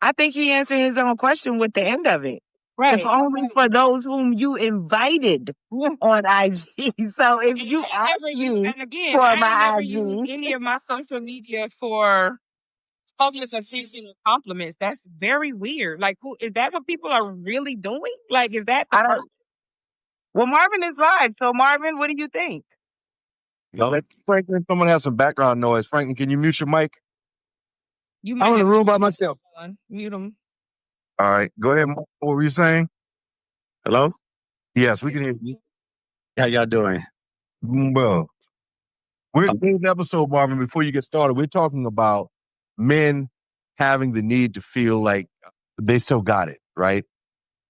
I think he answered his own question with the end of it. Right. It's only for those whom you invited on IG. So if you ask you And again, for I my never IG, use any of my social media for public attention or compliments. That's very weird. Like, who is that? What people are really doing? Like, is that the I purpose? don't. Well, Marvin is live. So Marvin, what do you think? Franklin, someone has some background noise. Franklin, can you mute your mic? You I'm might in the have room by myself. to mute them. All right, go ahead. Mark. What were you saying? Hello? Yes, we can hear you. How y'all doing? Well, today's episode, Marvin, before you get started, we're talking about men having the need to feel like they still got it, right?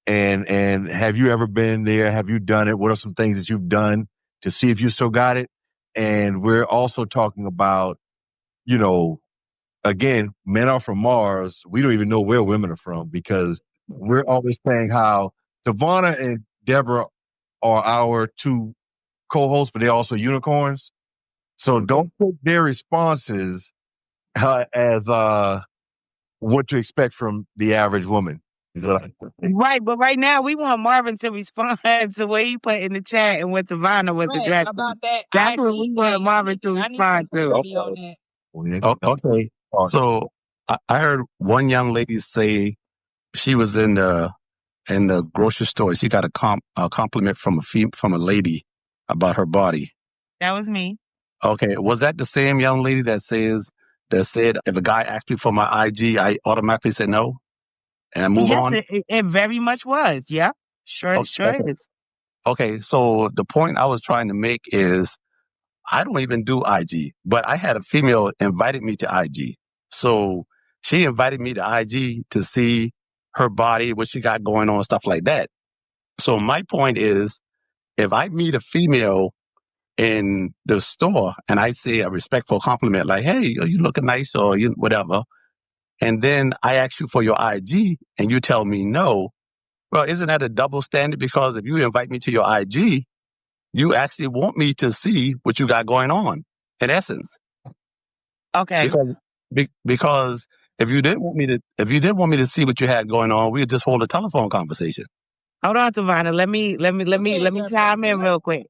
And have you ever been there? Have you done it? What are some things that you've done to see if you still got it? And we're also talking about, you know, again, men are from Mars. We don't even know where women are from because we're always saying how Savannah and Deborah are our two co-hosts, but they're also unicorns. So don't put their responses as what to expect from the average woman. Right, but right now we want Marvin to respond to what he put in the chat and what Savannah was addressing. About that, That's what we want Marvin to respond to. on that. Okay. So I heard one young lady say she was in the grocery store. She got a compliment from from a lady about her body. That was me. Okay. Was that the same young lady that said if a guy asked me for my IG, I automatically said no and I move Yes, on? it very much was. Yeah, sure Okay. is. Okay. So the point I was trying to make is I don't even do IG, but I had a female invited me to IG. So she invited me to IG to see her body, what she got going on, stuff like that. So my point is, if I meet a female in the store and I say a respectful compliment like, hey, you looking nice or you whatever, and then I ask you for your IG and you tell me no, well, isn't that a double standard? Because if you invite me to your IG, you actually want me to see what you got going on, in essence. Okay. Because if you didn't want me to see what you had going on, we'd just hold a telephone conversation. Hold on, Savannah. Let me chime in real quick.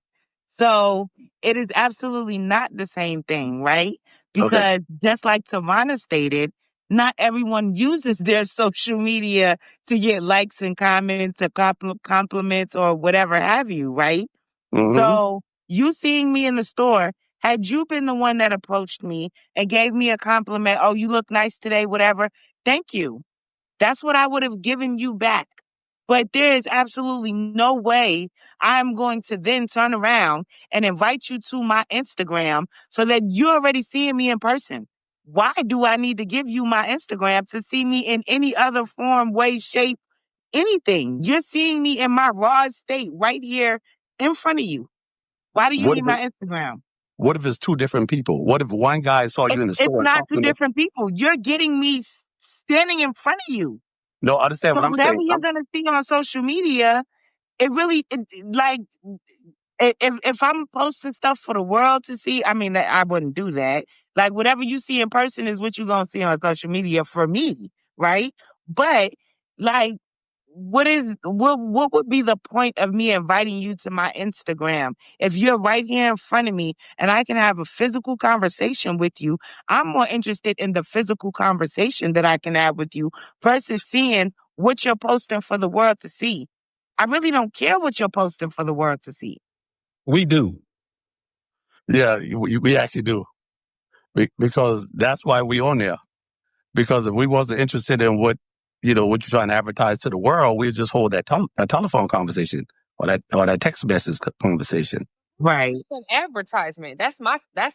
So it is absolutely not the same thing, right? Because just like Savannah stated, not everyone uses their social media to get likes and comments or compliments or whatever have you, right? Mm-hmm. So you seeing me in the store, had you been the one that approached me and gave me a compliment, oh, you look nice today, whatever, thank you. That's what I would have given you back. But there is absolutely no way I'm going to then turn around and invite you to my Instagram so that you're already seeing me in person. Why do I need to give you my Instagram to see me in any other form, way, shape, anything? You're seeing me in my raw state right here in front of you. Why do you need my Instagram? What if it's two different people? What if one guy saw you in the store? It's not two different people. You're getting me standing in front of you. No, understand So what I'm whatever saying. you're gonna see on social media, it really like if I'm posting stuff for the world to see, I mean I wouldn't do that. Like whatever you see in person is what you're gonna see on social media for me, right? But like what would be the point of me inviting you to my Instagram if you're right here in front of me and I can have a physical conversation with you? I'm more interested in the physical conversation that I can have with you versus seeing what you're posting for the world to see. I really don't care what you're posting for the world to see. We do. Yeah, we actually do. Because that's why we on there. Because if we wasn't interested in what you're trying to advertise to the world, we'd just hold that telephone conversation or that text message conversation. Right. It's an advertisement. That's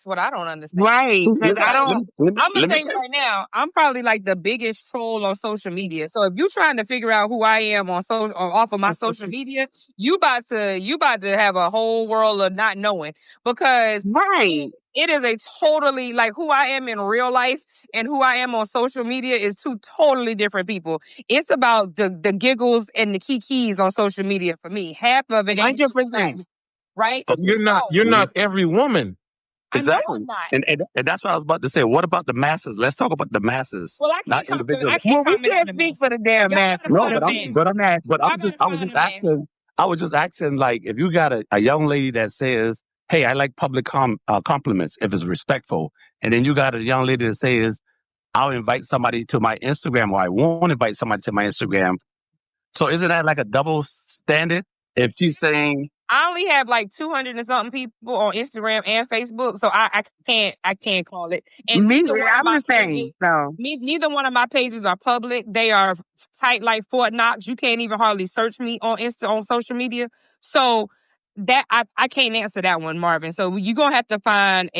what I don't understand. Right. Because I don't. I'm gonna tell you right now, I'm probably like the biggest troll on social media. So if you're trying to figure out who I am on social off of my social media, you about to have a whole world of not knowing because Right. it is a totally like who I am in real life and who I am on social media is two totally different people. It's about the giggles and the kikis on social media for me. Half of it, 100%. right? You're not every woman. Exactly. I'm not. And that's what I was about to say. What about the masses? Let's talk about the masses, Well, I not can't individuals. Well, we can't speak for the damn man. No, I was just asking, like, if you got a young lady that says, "Hey, I like public compliments if it's respectful," and then you got a young lady that says, "I'll invite somebody to my Instagram," or "I won't invite somebody to my Instagram." So isn't that like a double standard? If she's saying I only have like 200 and something people on Instagram and Facebook, so I can't call it. And Me, neither one of I'm my the same. pages, So neither one of my pages are public. They are tight like Fort Knox. You can't even hardly search me on on social media. So that I can't answer that one, Marvin. So you're gonna have to find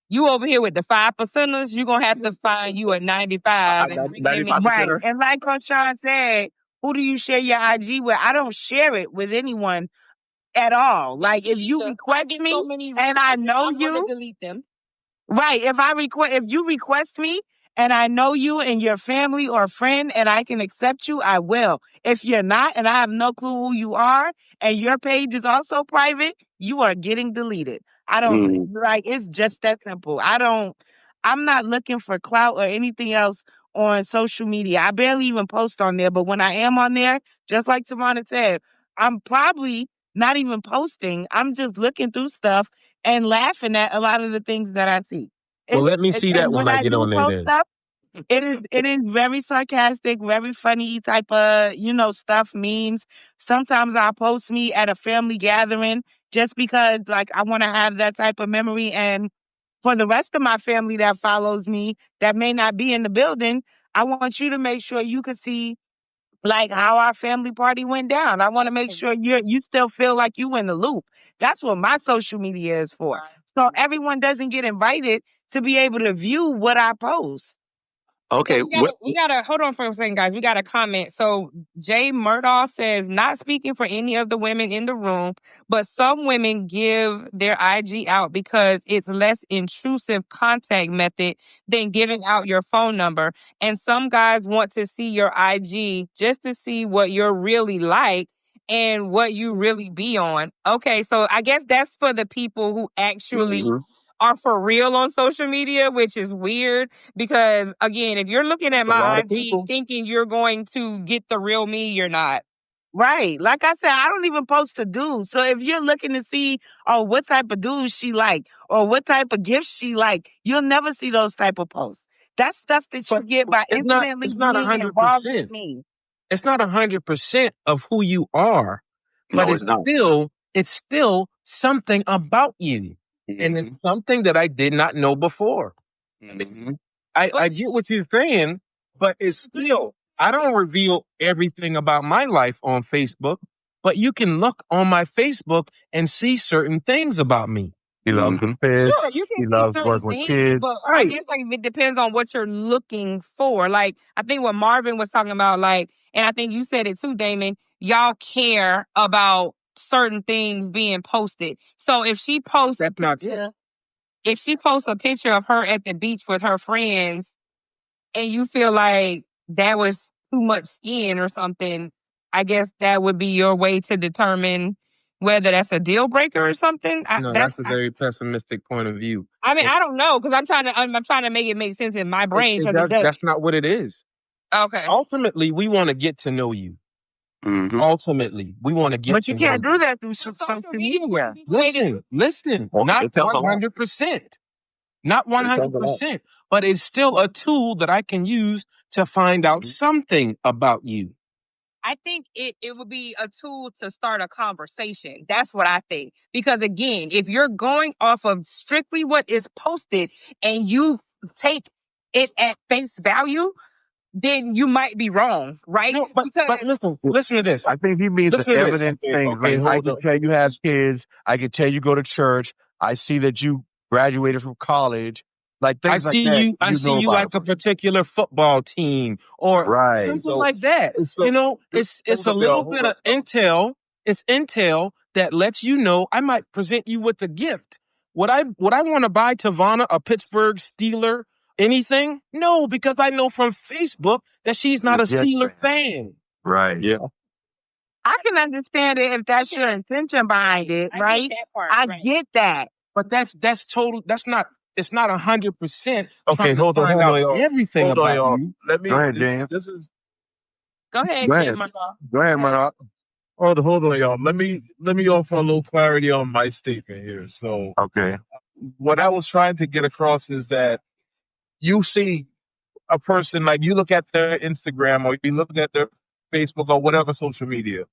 you over here with the 5%ers. You're gonna have to find you a 95 and bring them in. 95%. right, and like Coach Sean said, who do you share your IG with? I don't share it with anyone at all. Like if you request me and I know I'm gonna you, delete them. right? If you request me and I know you and your family or friend and I can accept you, I will. If you're not and I have no clue who you are and your page is also private, you are getting deleted. I don't like it's just that simple. I'm not looking for clout or anything else on social media. I barely even post on there, but when I am on there, just like Tamana said, I'm probably not even posting. I'm just looking through stuff and laughing at a lot of the things that I see. Well, let me see that And when when I I get do on there post then. stuff, it is very sarcastic, very funny type of stuff, memes. Sometimes I'll post me at a family gathering just because like I want to have that type of memory. And for the rest of my family that follows me that may not be in the building, I want you to make sure you can see like how our family party went down. I want to make sure you still feel like you in the loop. That's what my social media is for. So everyone doesn't get invited to be able to view what I post. So Okay. we gotta hold on for a second, guys. We got a comment. So Jay Murdaugh says, not speaking for any of the women in the room, but some women give their IG out because it's less intrusive contact method than giving out your phone number. And some guys want to see your IG just to see what you're really like and what you really be on. Okay, so I guess that's for the people who actually are for real on social media, which is weird because again, if you're looking at A lot my of IG people. thinking you're going to get the real me, you're not. Right. Like I said, I don't even post to dudes. So if you're looking to see, oh, what type of dudes she like or what type of gifts she like, you'll never see those type of posts. That's stuff that you But get by it's not intimately it's not being involved with 100%. me. It's not 100% of who you are, but No, it's not. it's still something about you. And it's something that I did not know before. Mm-hmm. I get what you're saying, but it's still, I don't reveal everything about my life on Facebook, but you can look on my Facebook and see certain things about me. He loves to Mm-hmm. fish. Sure, you He can see loves certain working with things, kids. but I Right. guess like it depends on what you're looking for. Like I think what Marvin was talking about, like, and I think you said it too, Damon. Y'all care about certain things being posted. So if she posts That's not it. if she posts a picture of her at the beach with her friends, and you feel like that was too much skin or something, I guess that would be your way to determine whether that's a deal breaker or something. No, that's a very pessimistic point of view. I mean, I don't know because I'm trying to make it make sense in my brain because it does. That's not what it is. Okay. Ultimately, we want to get to know you. Mm-hmm. Ultimately, we want to get But to you know can't you. do that through social media. Listen, Well, not it tells a lot. 100%. Not It tells a lot. 100%, but it's still a tool that I can use to find out something about you. I think it would be a tool to start a conversation. That's what I think. Because again, if you're going off of strictly what is posted and you take it at face value, then you might be wrong, right? No, but listen to this. I think he means the Listen to this. evidence things. Okay, Like I hold can up. tell you have kids. I can tell you go to church. I see that you graduated from college. Like things like that. I You see know you about like a them. particular football team or Right. something like that. You know, it's a little bit of intel. It's intel that lets you know I might present you with a gift. Would I want to buy Tavana a Pittsburgh Steeler anything? No, because I know from Facebook that she's not a Yes, Steeler man. fan. Right. Yeah. I can understand it if that's your intention behind it, right? Get that part, I right. get that. But that's total. That's not. It's not 100% Okay, trying to hold on, find hold out on, y'all. everything Hold on, about y'all. you. Let Go me. ahead, James. This is. Go ahead, Go Jay ahead. Murdoch. Go ahead, Murdoch. Hold on, y'all. Let me offer a little clarity on my statement here. So, Okay. what I was trying to get across is that you see a person like you look at their Instagram or you look at their Facebook or whatever social media.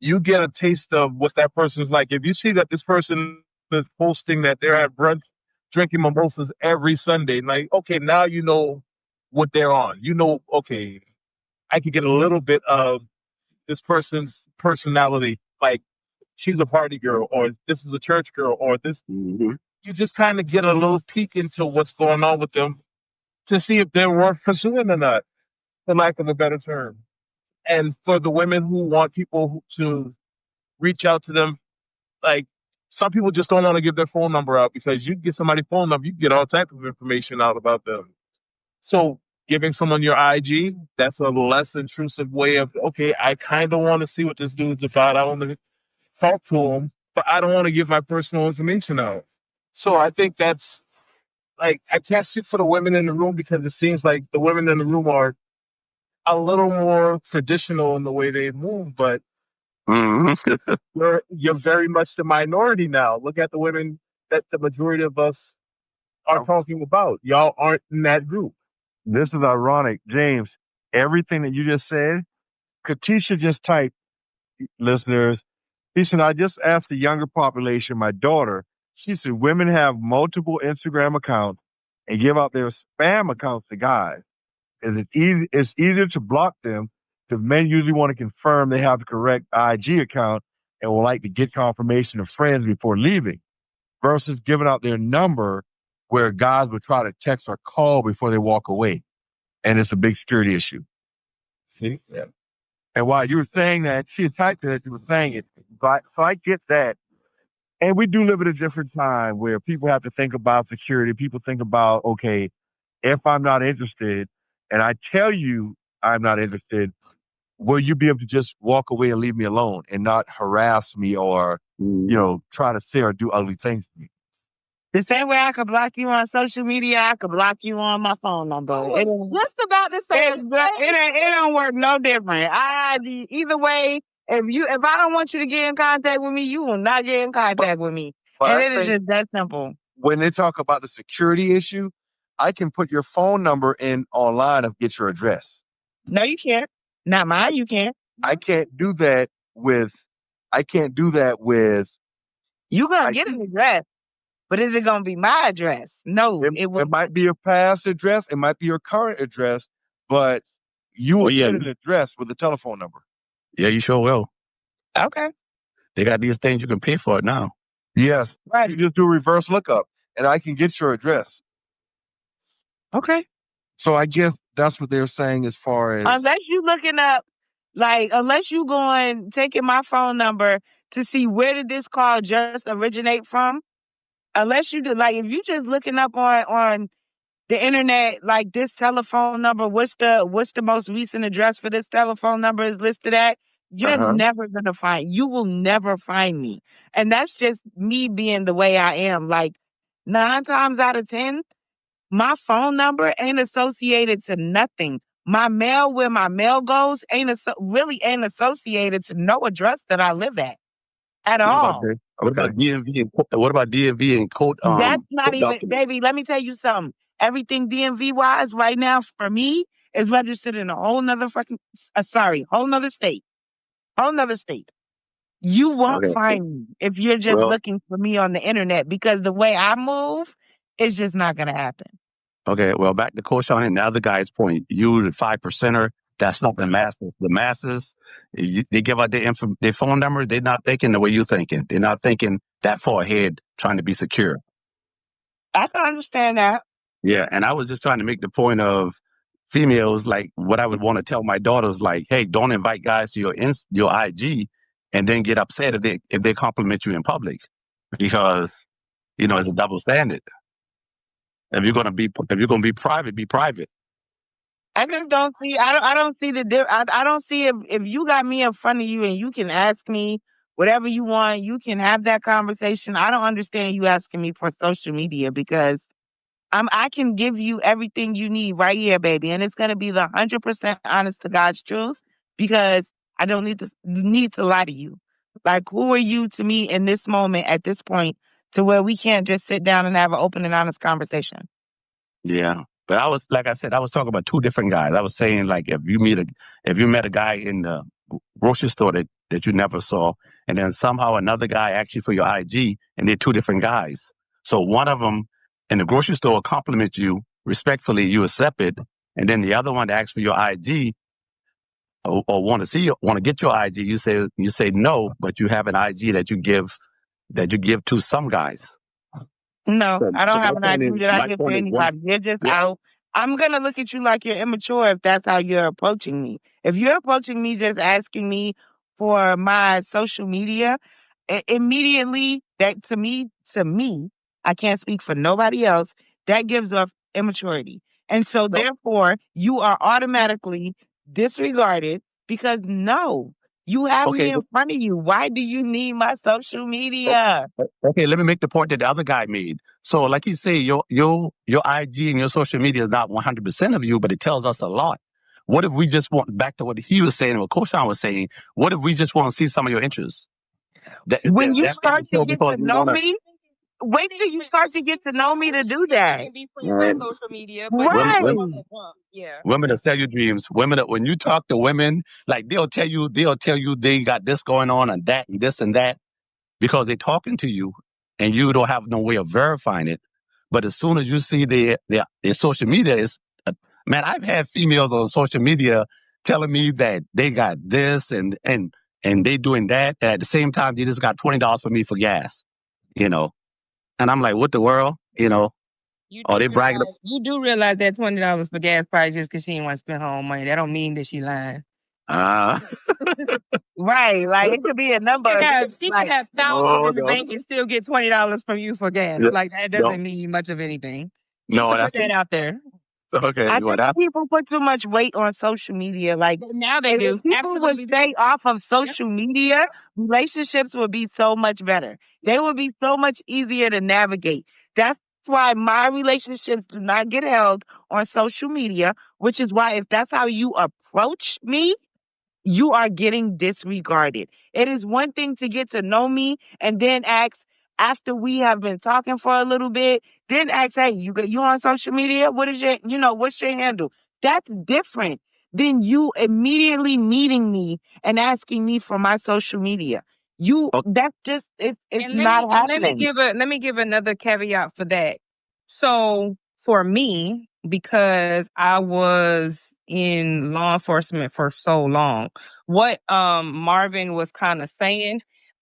you get a taste of what that person's like. If you see that this person is posting that they're at brunch drinking mimosas every Sunday, like, okay, now you know what they're on. You know, okay, I could get a little bit of this person's personality. Like, she's a party girl, or this is a church girl, or this. Mm-hmm. You just kind of get a little peek into what's going on with them to see if they're worth pursuing or not, for lack of a better term. And for the women who want people to reach out to them, like, some people just don't want to give their phone number out, because you get somebody's phone number, you get all type of information out about them. So giving someone your IG, that's a less intrusive way of, okay, I kind of want to see what this dude's about. I want to talk to him, but I don't want to give my personal information out. So I think that's, like, I can't speak for the women in the room, because it seems like the women in the room are a little more traditional in the way they move, but Mm-hmm. you're very much the minority now. Look at the women that the majority of us are talking about. Y'all aren't in that group. This is ironic, James. Everything that you just said, Katisha just typed, listeners. He said, I just asked the younger population, my daughter, she said, women have multiple Instagram accounts and give out their spam accounts to guys. It's easier to block them because men usually want to confirm they have the correct IG account and will like to get confirmation of friends before leaving versus giving out their number where guys would try to text or call before they walk away. And it's a big security issue. See? Yeah. And while you were saying that, she had typed it, you were saying it. So I get that. And we do live at a different time where people have to think about security. People think about, okay, if I'm not interested and I tell you I'm not interested, will you be able to just walk away and leave me alone and not harass me or, try to say or do ugly things to me? The same way I could block you on social media, I could block you on my phone number. Just about to say It don't work no different. Either way, if I don't want you to get in contact with me, you will not get in contact with me. But And I it is think just that simple. when they talk about the security issue, I can put your phone number in online and get your address. No, you can't. Not mine, you can't. I can't do that with, You gonna get an address, but is it gonna be my address? No, it will. it might be your past address, it might be your current address, but you will get an address with a telephone number. Yeah, you sure will. Okay. They got these things you can pay for it now. Yes. Right. You just do a reverse lookup and I can get your address. Okay. So I guess that's what they're saying as far as Unless you looking up, unless you going taking my phone number to see where did this call just originate from. Unless you do, if you just looking up on the internet, like, this telephone number, what's the most recent address for this telephone number is listed at, you're never gonna you will never find me. And that's just me being the way I am. Like, 9 times out of 10, my phone number ain't associated to nothing. My mail, where my mail goes, really ain't associated to no address that I live at all. Okay. What about DMV and code? That's not even, document? baby, let me tell you something. Everything DMV wise right now for me is registered in a whole nother whole nother state. Whole nother state. You won't Okay. find me if you're just Well, looking for me on the internet, because the way I move, it's just not going to happen. okay. Well, back to Coach Sean and the other guy's point. You, the 5%er, that's not the masses. The masses, they give out their phone number. They're not thinking the way you're thinking. They're not thinking that far ahead, trying to be secure. I can understand that. Yeah, and I was just trying to make the point of females, like, what I would want to tell my daughters, like, hey, don't invite guys to your IG and then get upset if they compliment you in public, because it's a double standard. If you're gonna be private, be private. I just don't see. I don't see I don't see if you got me in front of you and you can ask me whatever you want. You can have that conversation. I don't understand you asking me for social media, because I can give you everything you need right here, baby, and it's gonna be the 100% honest to God's truth, because I don't need to lie to you. Like, who are you to me in this moment, at this point, to where we can't just sit down and have an open and honest conversation? Yeah. But like I said, I was talking about two different guys. I was saying, like, if you met a guy in the grocery store that that you never saw. And then somehow another guy asks you for your IG, and they're two different guys. So one of them in the grocery store compliments you respectfully, you accept it. And then the other one that asks for your IG or want to get your IG, you say no, but you have an IG that you give to some guys. No, So, I so don't have an idea that I give to anybody. You're just yeah. out. I'm going to look at you like you're immature if that's how you're approaching me. If you're approaching me just asking me for my social media, immediately that to me, I can't speak for nobody else, that gives off immaturity. And so therefore, you are automatically disregarded because no, you have me Okay. in front of you. Why do you need my social media? Okay, let me make the point that the other guy made. So, like you say, your IG and your social media is not 100% of you, but it tells us a lot. What if we just want back to what he was saying, and what Coach Sean was saying? What if we just want to see some of your interests? When you That's start to get because to we know want to. me, wait till you start to get to know me to do that. Social media, but Right. Women that sell you dreams. Women that when you talk to women, like they'll tell you they got this going on and that and this and that because they're talking to you, and you don't have no way of verifying it. But as soon as you see their social media is, man, I've had females on social media telling me that they got this and they doing that. And at the same time, they just got $20 for me for gas, you know. And I'm like, what the world, you know? Are they bragging? You do realize that $20 for gas price just because she didn't want to spend her own money. That don't mean that she lying. Right. Like it could be a number. She could have thousands in the bank and still get $20 from you for gas. Yeah. Like that doesn't mean much of anything. No, Put that out there. okay. I think people put too much weight on social media. Like now they do. If people would stay off of social media, relationships would be so much better. They would be so much easier to navigate. That's why my relationships do not get held on social media, which is why if that's how you approach me, you are getting disregarded. It is one thing to get to know me and then ask after we have been talking for a little bit, then ask, hey, you on social media? What is what's your handle? That's different than you immediately meeting me and asking me for my social media. That's just it's not happening. Let me give another caveat for that. So for me, because I was in law enforcement for so long, what Marvin was kind of saying,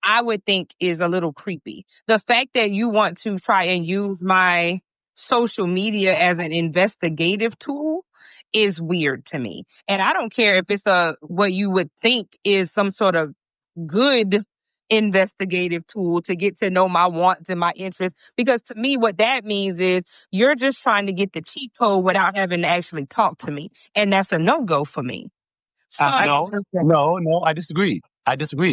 I would think is a little creepy. The fact that you want to try and use my social media as an investigative tool is weird to me. And I don't care if it's what you would think is some sort of good investigative tool to get to know my wants and my interests. Because to me, what that means is you're just trying to get the cheat code without having to actually talk to me. And that's a no-go for me. So, No, I disagree.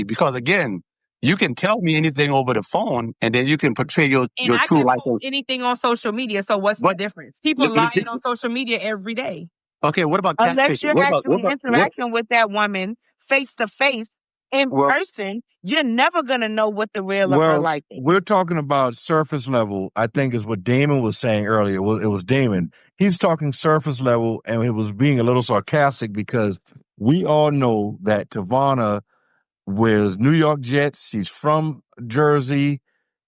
Because again, you can tell me anything over the phone, and then you can portray your true life. Anything on social media. So what's the difference? People lying on social media every day. Okay, what about catfishing? Unless you're actually interacting with that woman face to face in person, you're never gonna know what the real of her life is. We're talking about surface level. I think is what Damon was saying earlier. It was Damon. He's talking surface level, and he was being a little sarcastic because we all know that Tavana wears New York Jets. She's from Jersey.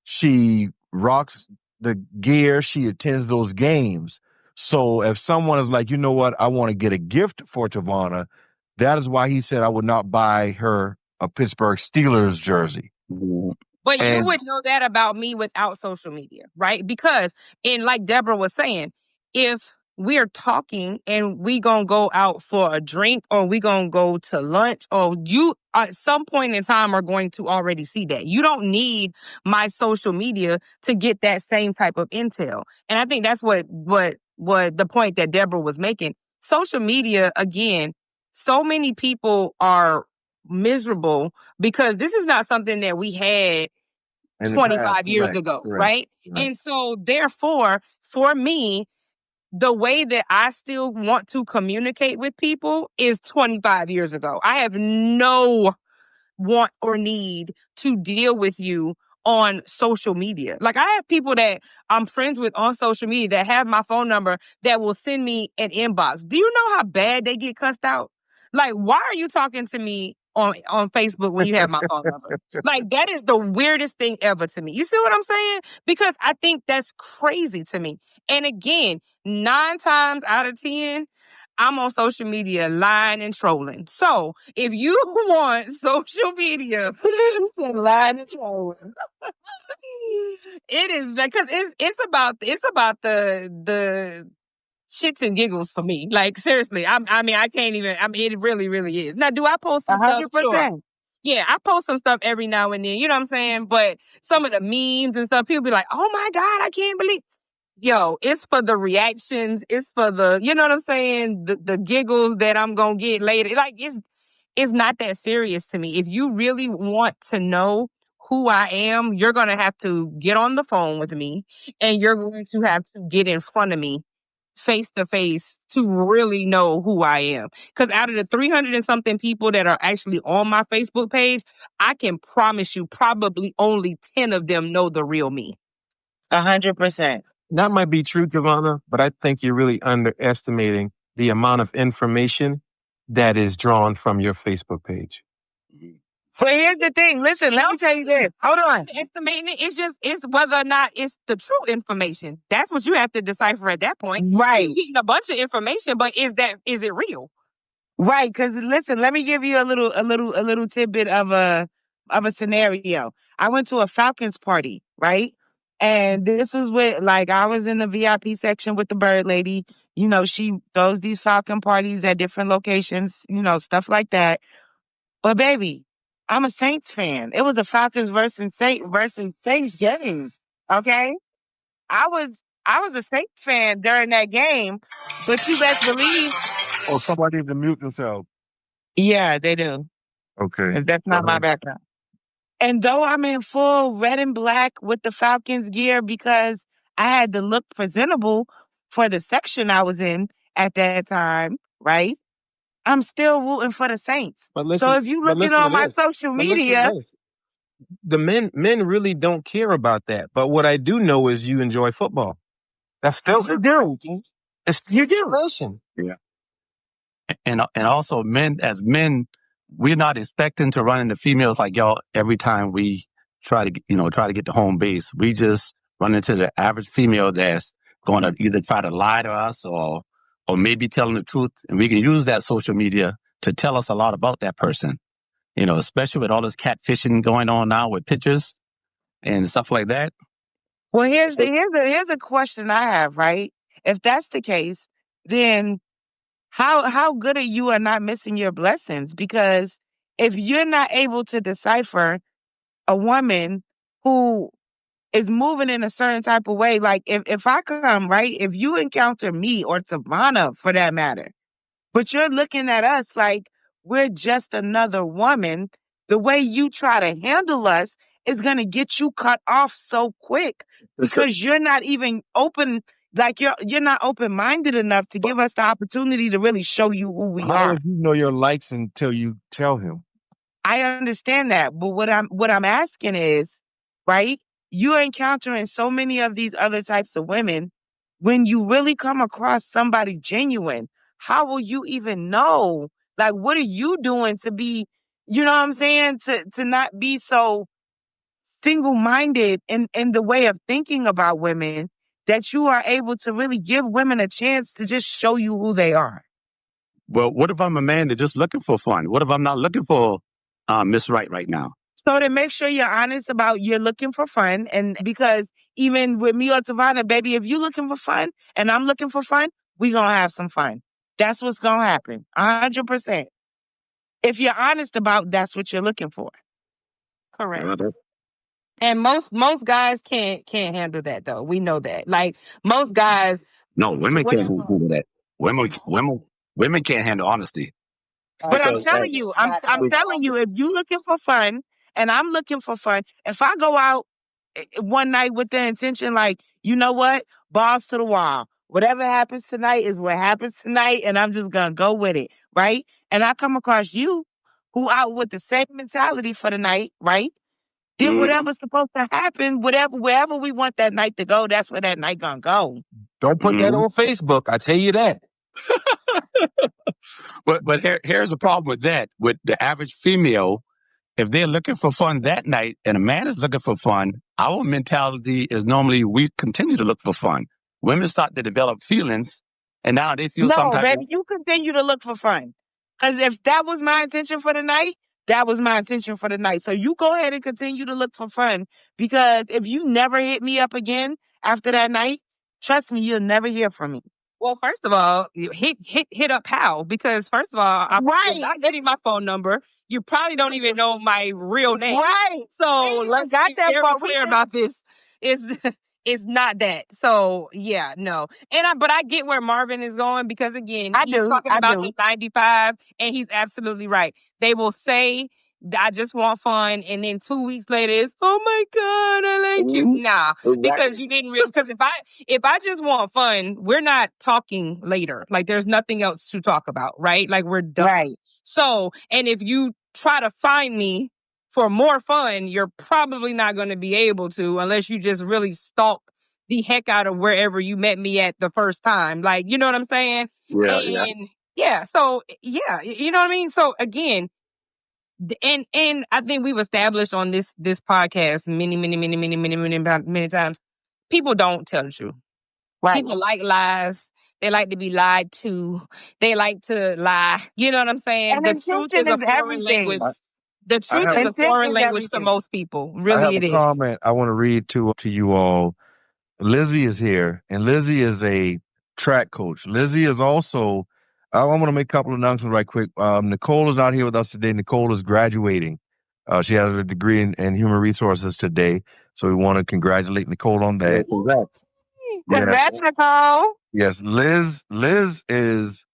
She rocks the gear. She attends those games. So if someone is like, you know what, I want to get a gift for Tavana, that is why he said I would not buy her a Pittsburgh Steelers jersey. But you would know that about me without social media, right? Because, and like Deborah was saying, if we're talking and we gonna go out for a drink or we gonna go to lunch, or you at some point in time are going to already see that. You don't need my social media to get that same type of intel. And I think that's what the point that Deborah was making. Social media, again, so many people are miserable because this is not something that we had 25 years ago, right? And so therefore, for me, the way that I still want to communicate with people is 25 years ago. I have no want or need to deal with you on social media. Like I have people that I'm friends with on social media that have my phone number that will send me an inbox. Do you know how bad they get cussed out? Like, why are you talking to me on Facebook when you have my phone number. Like, that is the weirdest thing ever to me. You see what I'm saying? Because I think that's crazy to me. And again, 9 times out of 10, I'm on social media lying and trolling. So if you want social media, lying and trolling. It is because it's about the shits and giggles for me. Like, seriously, I mean, I can't even. I mean, it really, really is. Now, do I post some stuff? Sure. 100%. Yeah, I post some stuff every now and then. You know what I'm saying? But some of the memes and stuff, people be like, "Oh my God, I can't believe." Yo, it's for the reactions. It's for the, you know what I'm saying? The giggles that I'm gonna get later. Like, it's not that serious to me. If you really want to know who I am, you're gonna have to get on the phone with me, and you're going to have to get in front of me face to face to really know who I am. Because out of the 300 and something people that are actually on my Facebook page, I can promise you probably only 10 of them know the real me. 100%. That might be true, Giovanna, but I think you're really underestimating the amount of information that is drawn from your Facebook page. But here's the thing. Listen, let me tell you this. Hold on. Estimating it, it's whether or not it's the true information. That's what you have to decipher at that point. Right. You're getting a bunch of information, but is it real? Right. Because listen, let me give you a little tidbit of a scenario. I went to a Falcons party, right? And this was with, like, I was in the VIP section with the bird lady. You know, she throws these Falcon parties at different locations, you know, stuff like that. But baby, I'm a Saints fan. It was a Falcons versus Saints games. Okay? I was a Saints fan during that game, but you best believe. Oh, somebody need to mute themselves. Yeah, they do. Okay. 'Cause that's not my background. And though I'm in full red and black with the Falcons gear because I had to look presentable for the section I was in at that time, right? I'm still rooting for the Saints. But So listen, if you but looking listen to on my this. social But listen media, to this. The men really don't care about that. But what I do know is you enjoy football. That's still you do. it's You do. passion. Yeah. And also as men, we're not expecting to run into females like y'all every time we try to get to home base. We just run into the average female that's going to either try to lie to us or maybe telling the truth. And we can use that social media to tell us a lot about that person. You know, especially with all this catfishing going on now with pictures and stuff like that. Well, here's a question I have, right? If that's the case, then how good are you at not missing your blessings? Because if you're not able to decipher a woman who is moving in a certain type of way, like if I come, right, if you encounter me or Savannah for that matter, but you're looking at us like we're just another woman, the way you try to handle us is going to get you cut off so quick because you're not even open, like you're not open-minded enough to give us the opportunity to really show you who we How are. does he know your likes until you tell him? I understand that, but what I'm asking is, right? You're encountering so many of these other types of women. When you really come across somebody genuine, how will you even know? Like, what are you doing to be, you know what I'm saying? To not be so single-minded in the way of thinking about women that you are able to really give women a chance to just show you who they are. Well, what if I'm a man that's just looking for fun? What if I'm not looking for Miss right now? So to make sure you're honest about you're looking for fun, and because even with me or Tavana, baby, if you looking for fun and I'm looking for fun, we gonna have some fun. That's what's gonna happen. 100%. If you're honest about that's what you're looking for. Correct. Uh, And most guys can't handle that though. We know that. Like, most guys, No, women can't whatever. handle that. Women can't handle honesty. But I'm Because telling you, I'm telling you, if you looking for fun and I'm looking for fun, if I go out one night with the intention, like, you know what, balls to the wall. Whatever happens tonight is what happens tonight, and I'm just gonna go with it, right? And I come across you who out with the same mentality for the night, right? Then whatever's supposed to happen, wherever we want that night to go, that's where that night gonna go. Don't put that on Facebook. I tell you that. But here's the problem with that. With the average female, if they're looking for fun that night and a man is looking for fun, our mentality is normally we continue to look for fun. Women start to develop feelings, and now they feel some No, type of. baby, you continue to look for fun. Because if that was my intention for the night, that was my intention for the night. So you go ahead and continue to look for fun. Because if you never hit me up again after that night, trust me, you'll never hear from me. Well, first of all, you hit up how? Because first of all, I'm Right. not getting my phone number. You probably don't even know my real name. Right. So We let's got be that very part. We clear just about this. Is it's not that. So yeah, no. But I get where Marvin is going because again, I he's do. talking I about do. the 95, and he's absolutely right. They will say, "I just want fun," and then 2 weeks later, it's, "Oh my God, I like you." Nah, because you didn't really. Because if I just want fun, we're not talking later. Like there's nothing else to talk about, right? Like we're done. Right. So, and if you try to find me for more fun, you're probably not going to be able to unless you just really stalk the heck out of wherever you met me at the first time. Like, you know what I'm saying? Yeah, yeah. And yeah, so yeah, you know what I mean? So again, and I think we've established on this podcast many times, people don't tell the truth. Right. People like lies. They like to be lied to. They like to lie. You know what I'm saying? And The truth is intention a is foreign language. everything. The I truth have is a Intention foreign is language to everything. most people. I Really, have it a is. comment I want to read to you all. Lizzie is here, and Lizzie is a track coach. Lizzie is also. I want to make a couple of announcements right quick. Nicole is not here with us today. Nicole is graduating. She has a degree in human resources today, so we want to congratulate Nicole on Yeah, that. congrats. Yeah. Congrats, Nicole. Yes, Liz is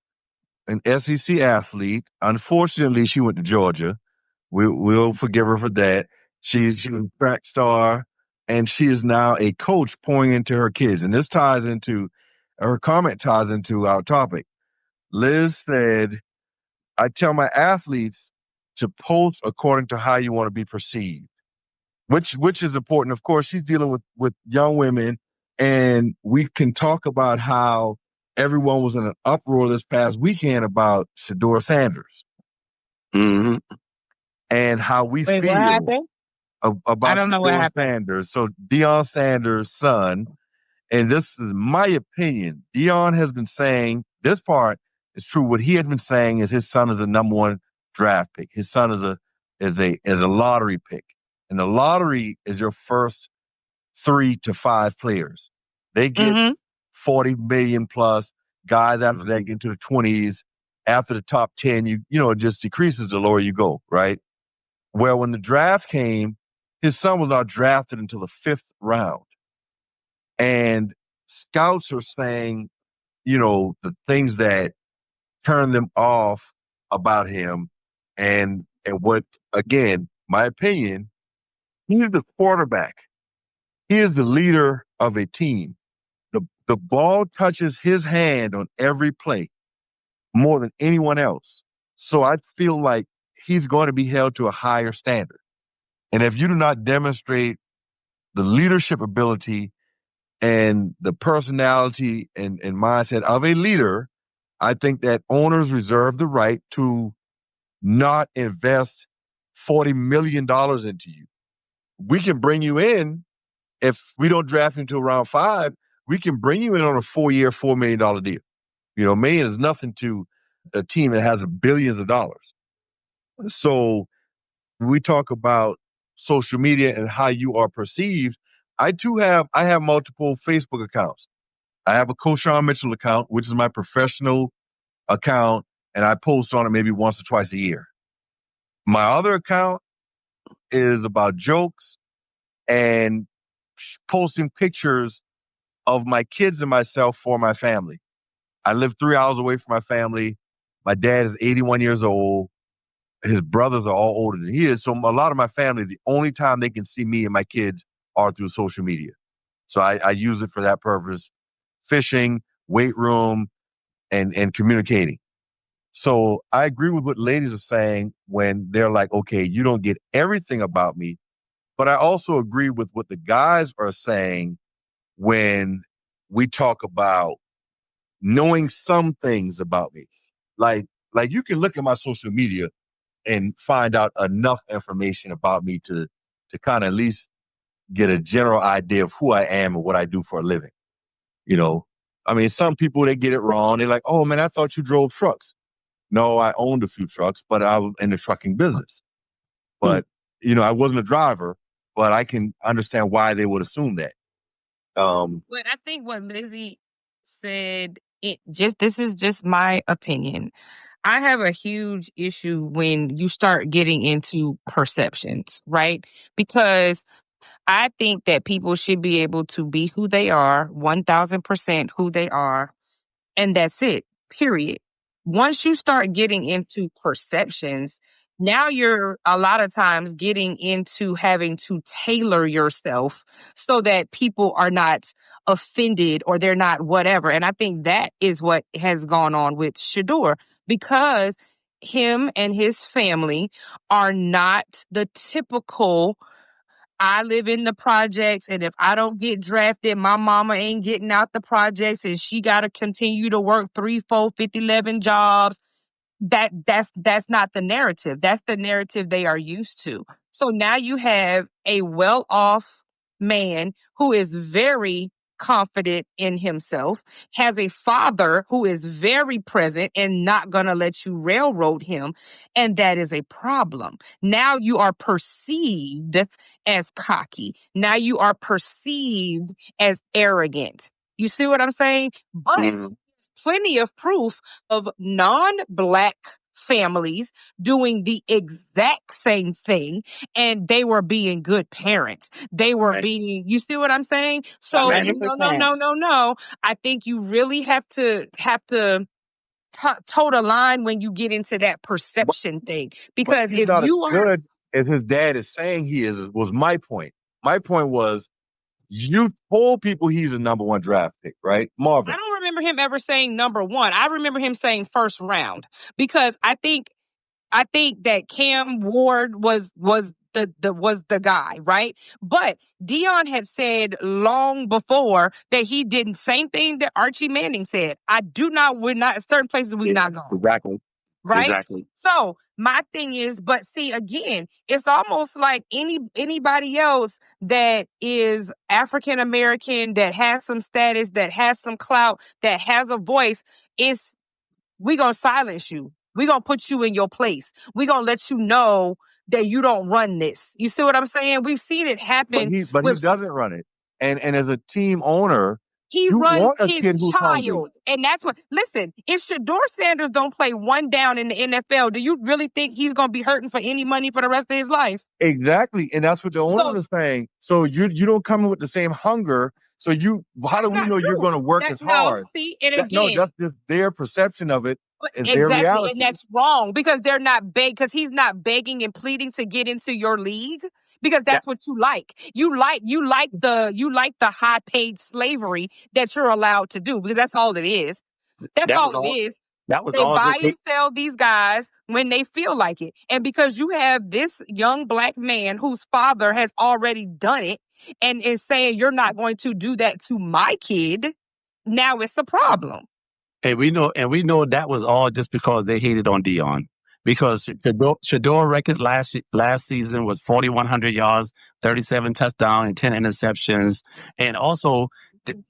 an SEC athlete. Unfortunately, she went to Georgia. We'll forgive her for that. She was a track star, and she is now a coach pouring into her kids. And this ties into her comment ties into our topic. Liz said, "I tell my athletes to post according to how you want to be perceived," which is important. Of course, she's dealing with young women, and we can talk about how everyone was in an uproar this past weekend about Shador Sanders Hmm. and how we Wait, what feel happened? I about don't know what Shador happened. Sanders. So Deion Sanders' son, and this is my opinion. Deion has been saying this part is true. What he had been saying is his son is a number one draft pick. His son is a lottery pick, and the lottery is your first 3 to 5 players. They get Mm-hmm. 40 million plus. Guys after that get into the 20s. After the top 10, it just decreases the lower you go, right? Well, when the draft came, his son was not drafted until the 5th round. And scouts are saying, the things that turn them off about him. And what, again, my opinion, he is the quarterback. He is the leader of a team. The ball touches his hand on every play more than anyone else. So I feel like he's going to be held to a higher standard. And if you do not demonstrate the leadership ability and the personality and mindset of a leader, I think that owners reserve the right to not invest $40 million into you. We can bring you in if we don't draft you until round 5. We can bring you in on a 4-year, $4 million deal. Million is nothing to a team that has billions of dollars. So we talk about social media and how you are perceived. I have multiple Facebook accounts. I have a Coach Sean Mitchell account, which is my professional account, and I post on it maybe once or twice a year. My other account is about jokes and posting pictures of my kids and myself for my family. I live 3 hours away from my family. My dad is 81 years old. His brothers are all older than he is. So a lot of my family, the only time they can see me and my kids are through social media. So I use it for that purpose, fishing, weight room, and communicating. So I agree with what ladies are saying when they're like, okay, you don't get everything about me. But I also agree with what the guys are saying when we talk about knowing some things about me. like you can look at my social media and find out enough information about me to kind of at least get a general idea of who I am and what I do for a living. You know, I mean, some people, they get it wrong. They're like, oh man, I thought you drove trucks. No, I owned a few trucks, but I was in the trucking business. But, I wasn't a driver, but I can understand why they would assume that. But I think what Lizzie said, this is just my opinion. I have a huge issue when you start getting into perceptions, right? Because I think that people should be able to be who they are, 1000% who they are, and that's it, period. Once you start getting into perceptions, now you're a lot of times getting into having to tailor yourself so that people are not offended or they're not whatever. And I think that is what has gone on with Shador, because him and his family are not the typical, I live in the projects, and if I don't get drafted, my mama ain't getting out the projects, and she got to continue to work 3, 4, 50, 11 jobs. That's not the narrative. That's the narrative they are used to. So now you have a well-off man who is very confident in himself, has a father who is very present and not going to let you railroad him, and that is a problem. Now you are perceived as cocky. Now you are perceived as arrogant. You see what I'm saying? But plenty of proof of non-black families doing the exact same thing, and they were being good parents. They were being, you see what I'm saying? So no. I think you really have to toe the line when you get into that perception thing, because He's if not as you are, good as his dad is saying he is, was my point. My point was, you told people he's the number one draft pick, right? Marvin. I don't remember him ever saying number one. I remember him saying first round, because I think that Cam Ward was the guy, right? But Dion had said long before that he didn't, same thing that Archie Manning said. We're not, certain places we not going. Exactly. Right? Exactly. So my thing is, but see, again, it's almost like anybody else that is African American, that has some status, that has some clout, that has a voice, we gonna silence you. We gonna put you in your place. We gonna let you know that you don't run this. You see what I'm saying? We've seen it happen. He doesn't run it. And as a team owner, He you runs want a his kid who's hungry. child. And that's what, listen, if Shador Sanders don't play one down in the NFL, do you really think he's going to be hurting for any money for the rest of his life? Exactly. And that's what the owner is saying. So you don't come in with the same hunger. So how do we know you're going to work as hard? See, and No, again, that's just their perception of it. Is their exactly, reality. and that's wrong, because they're not because he's not begging and pleading to get into your league, because that's what you like. You like the high paid slavery that you're allowed to do, because that's all it is. That's all it is. That was They all buy just and sell these guys when they feel like it. And because you have this young black man whose father has already done it and is saying you're not going to do that to my kid, now it's a problem. And we know that was all just because they hated on Dion. Because Shador record last season was 4,100 yards, 37 touchdowns, and 10 interceptions. And also,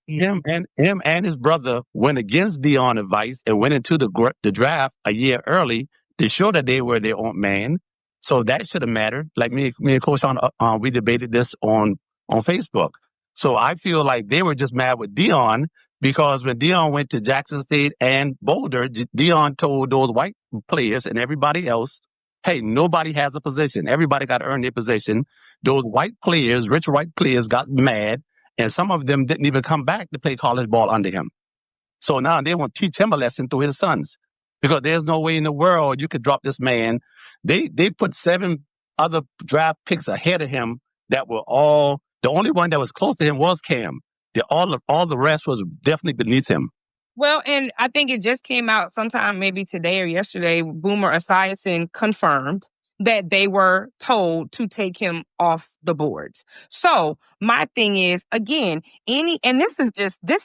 him and his brother went against Dion advice and went into the draft a year early to show that they were their own man. So that should have mattered. Like me and Coach on, we debated this on Facebook. So I feel like they were just mad with Dion because when Dion went to Jackson State and Boulder, Dion told those white players and everybody else, hey, nobody has a position. Everybody got to earn their position. Those white players, rich white players, got mad, and some of them didn't even come back to play college ball under him. So now they want to teach him a lesson through his sons, because there's no way in the world you could drop this man. They put 7 other draft picks ahead of him that were all, the only one that was close to him was Cam. All the rest was definitely beneath him. Well, and I think it just came out sometime maybe today or yesterday. Boomer Esiason confirmed that they were told to take him off the boards. So my thing is, again, and this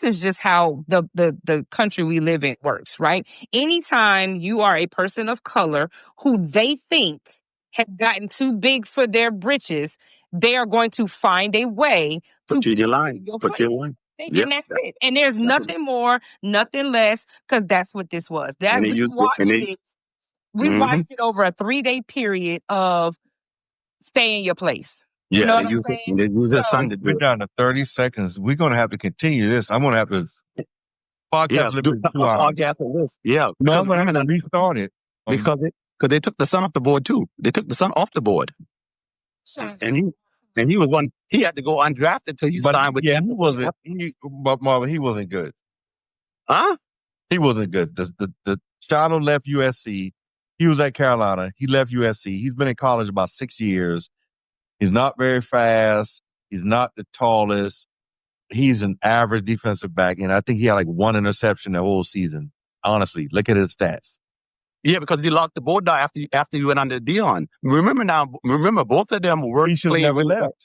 is just how the country we live in works, right? Anytime you are a person of color who they think has gotten too big for their britches, they are going to find a way to Put you in your put you line. in your Put you in place. line. And Yep. that's it. And there's That's what, nothing more, nothing less, because that's what this was. That and they we use it. And watched they, it. We hmm watched it over a 3-day period of stay in your place. You yeah, know they what I'm use it. saying? And they use their son to We're do it. down to 30 seconds. We're going to have to continue this. I'm going to have to podcast Yeah, a little do bit 2 a hours. podcast on this. Yeah, No, because I'm going to have remember to now, restart it. because they took the son off the board too. They took the son off the board, and he was one. He had to go undrafted till he But signed with yeah, Tampa. but Marvin, he wasn't good. Huh? He wasn't good. The Shadow left USC. He was at Carolina. He left USC. He's been in college about 6 years. He's not very fast. He's not the tallest. He's an average defensive back, and I think he had like 1 interception the whole season. Honestly, look at his stats. Yeah, because he locked the board down after you went under Dion. Remember both of them were He should have playing never really left. well.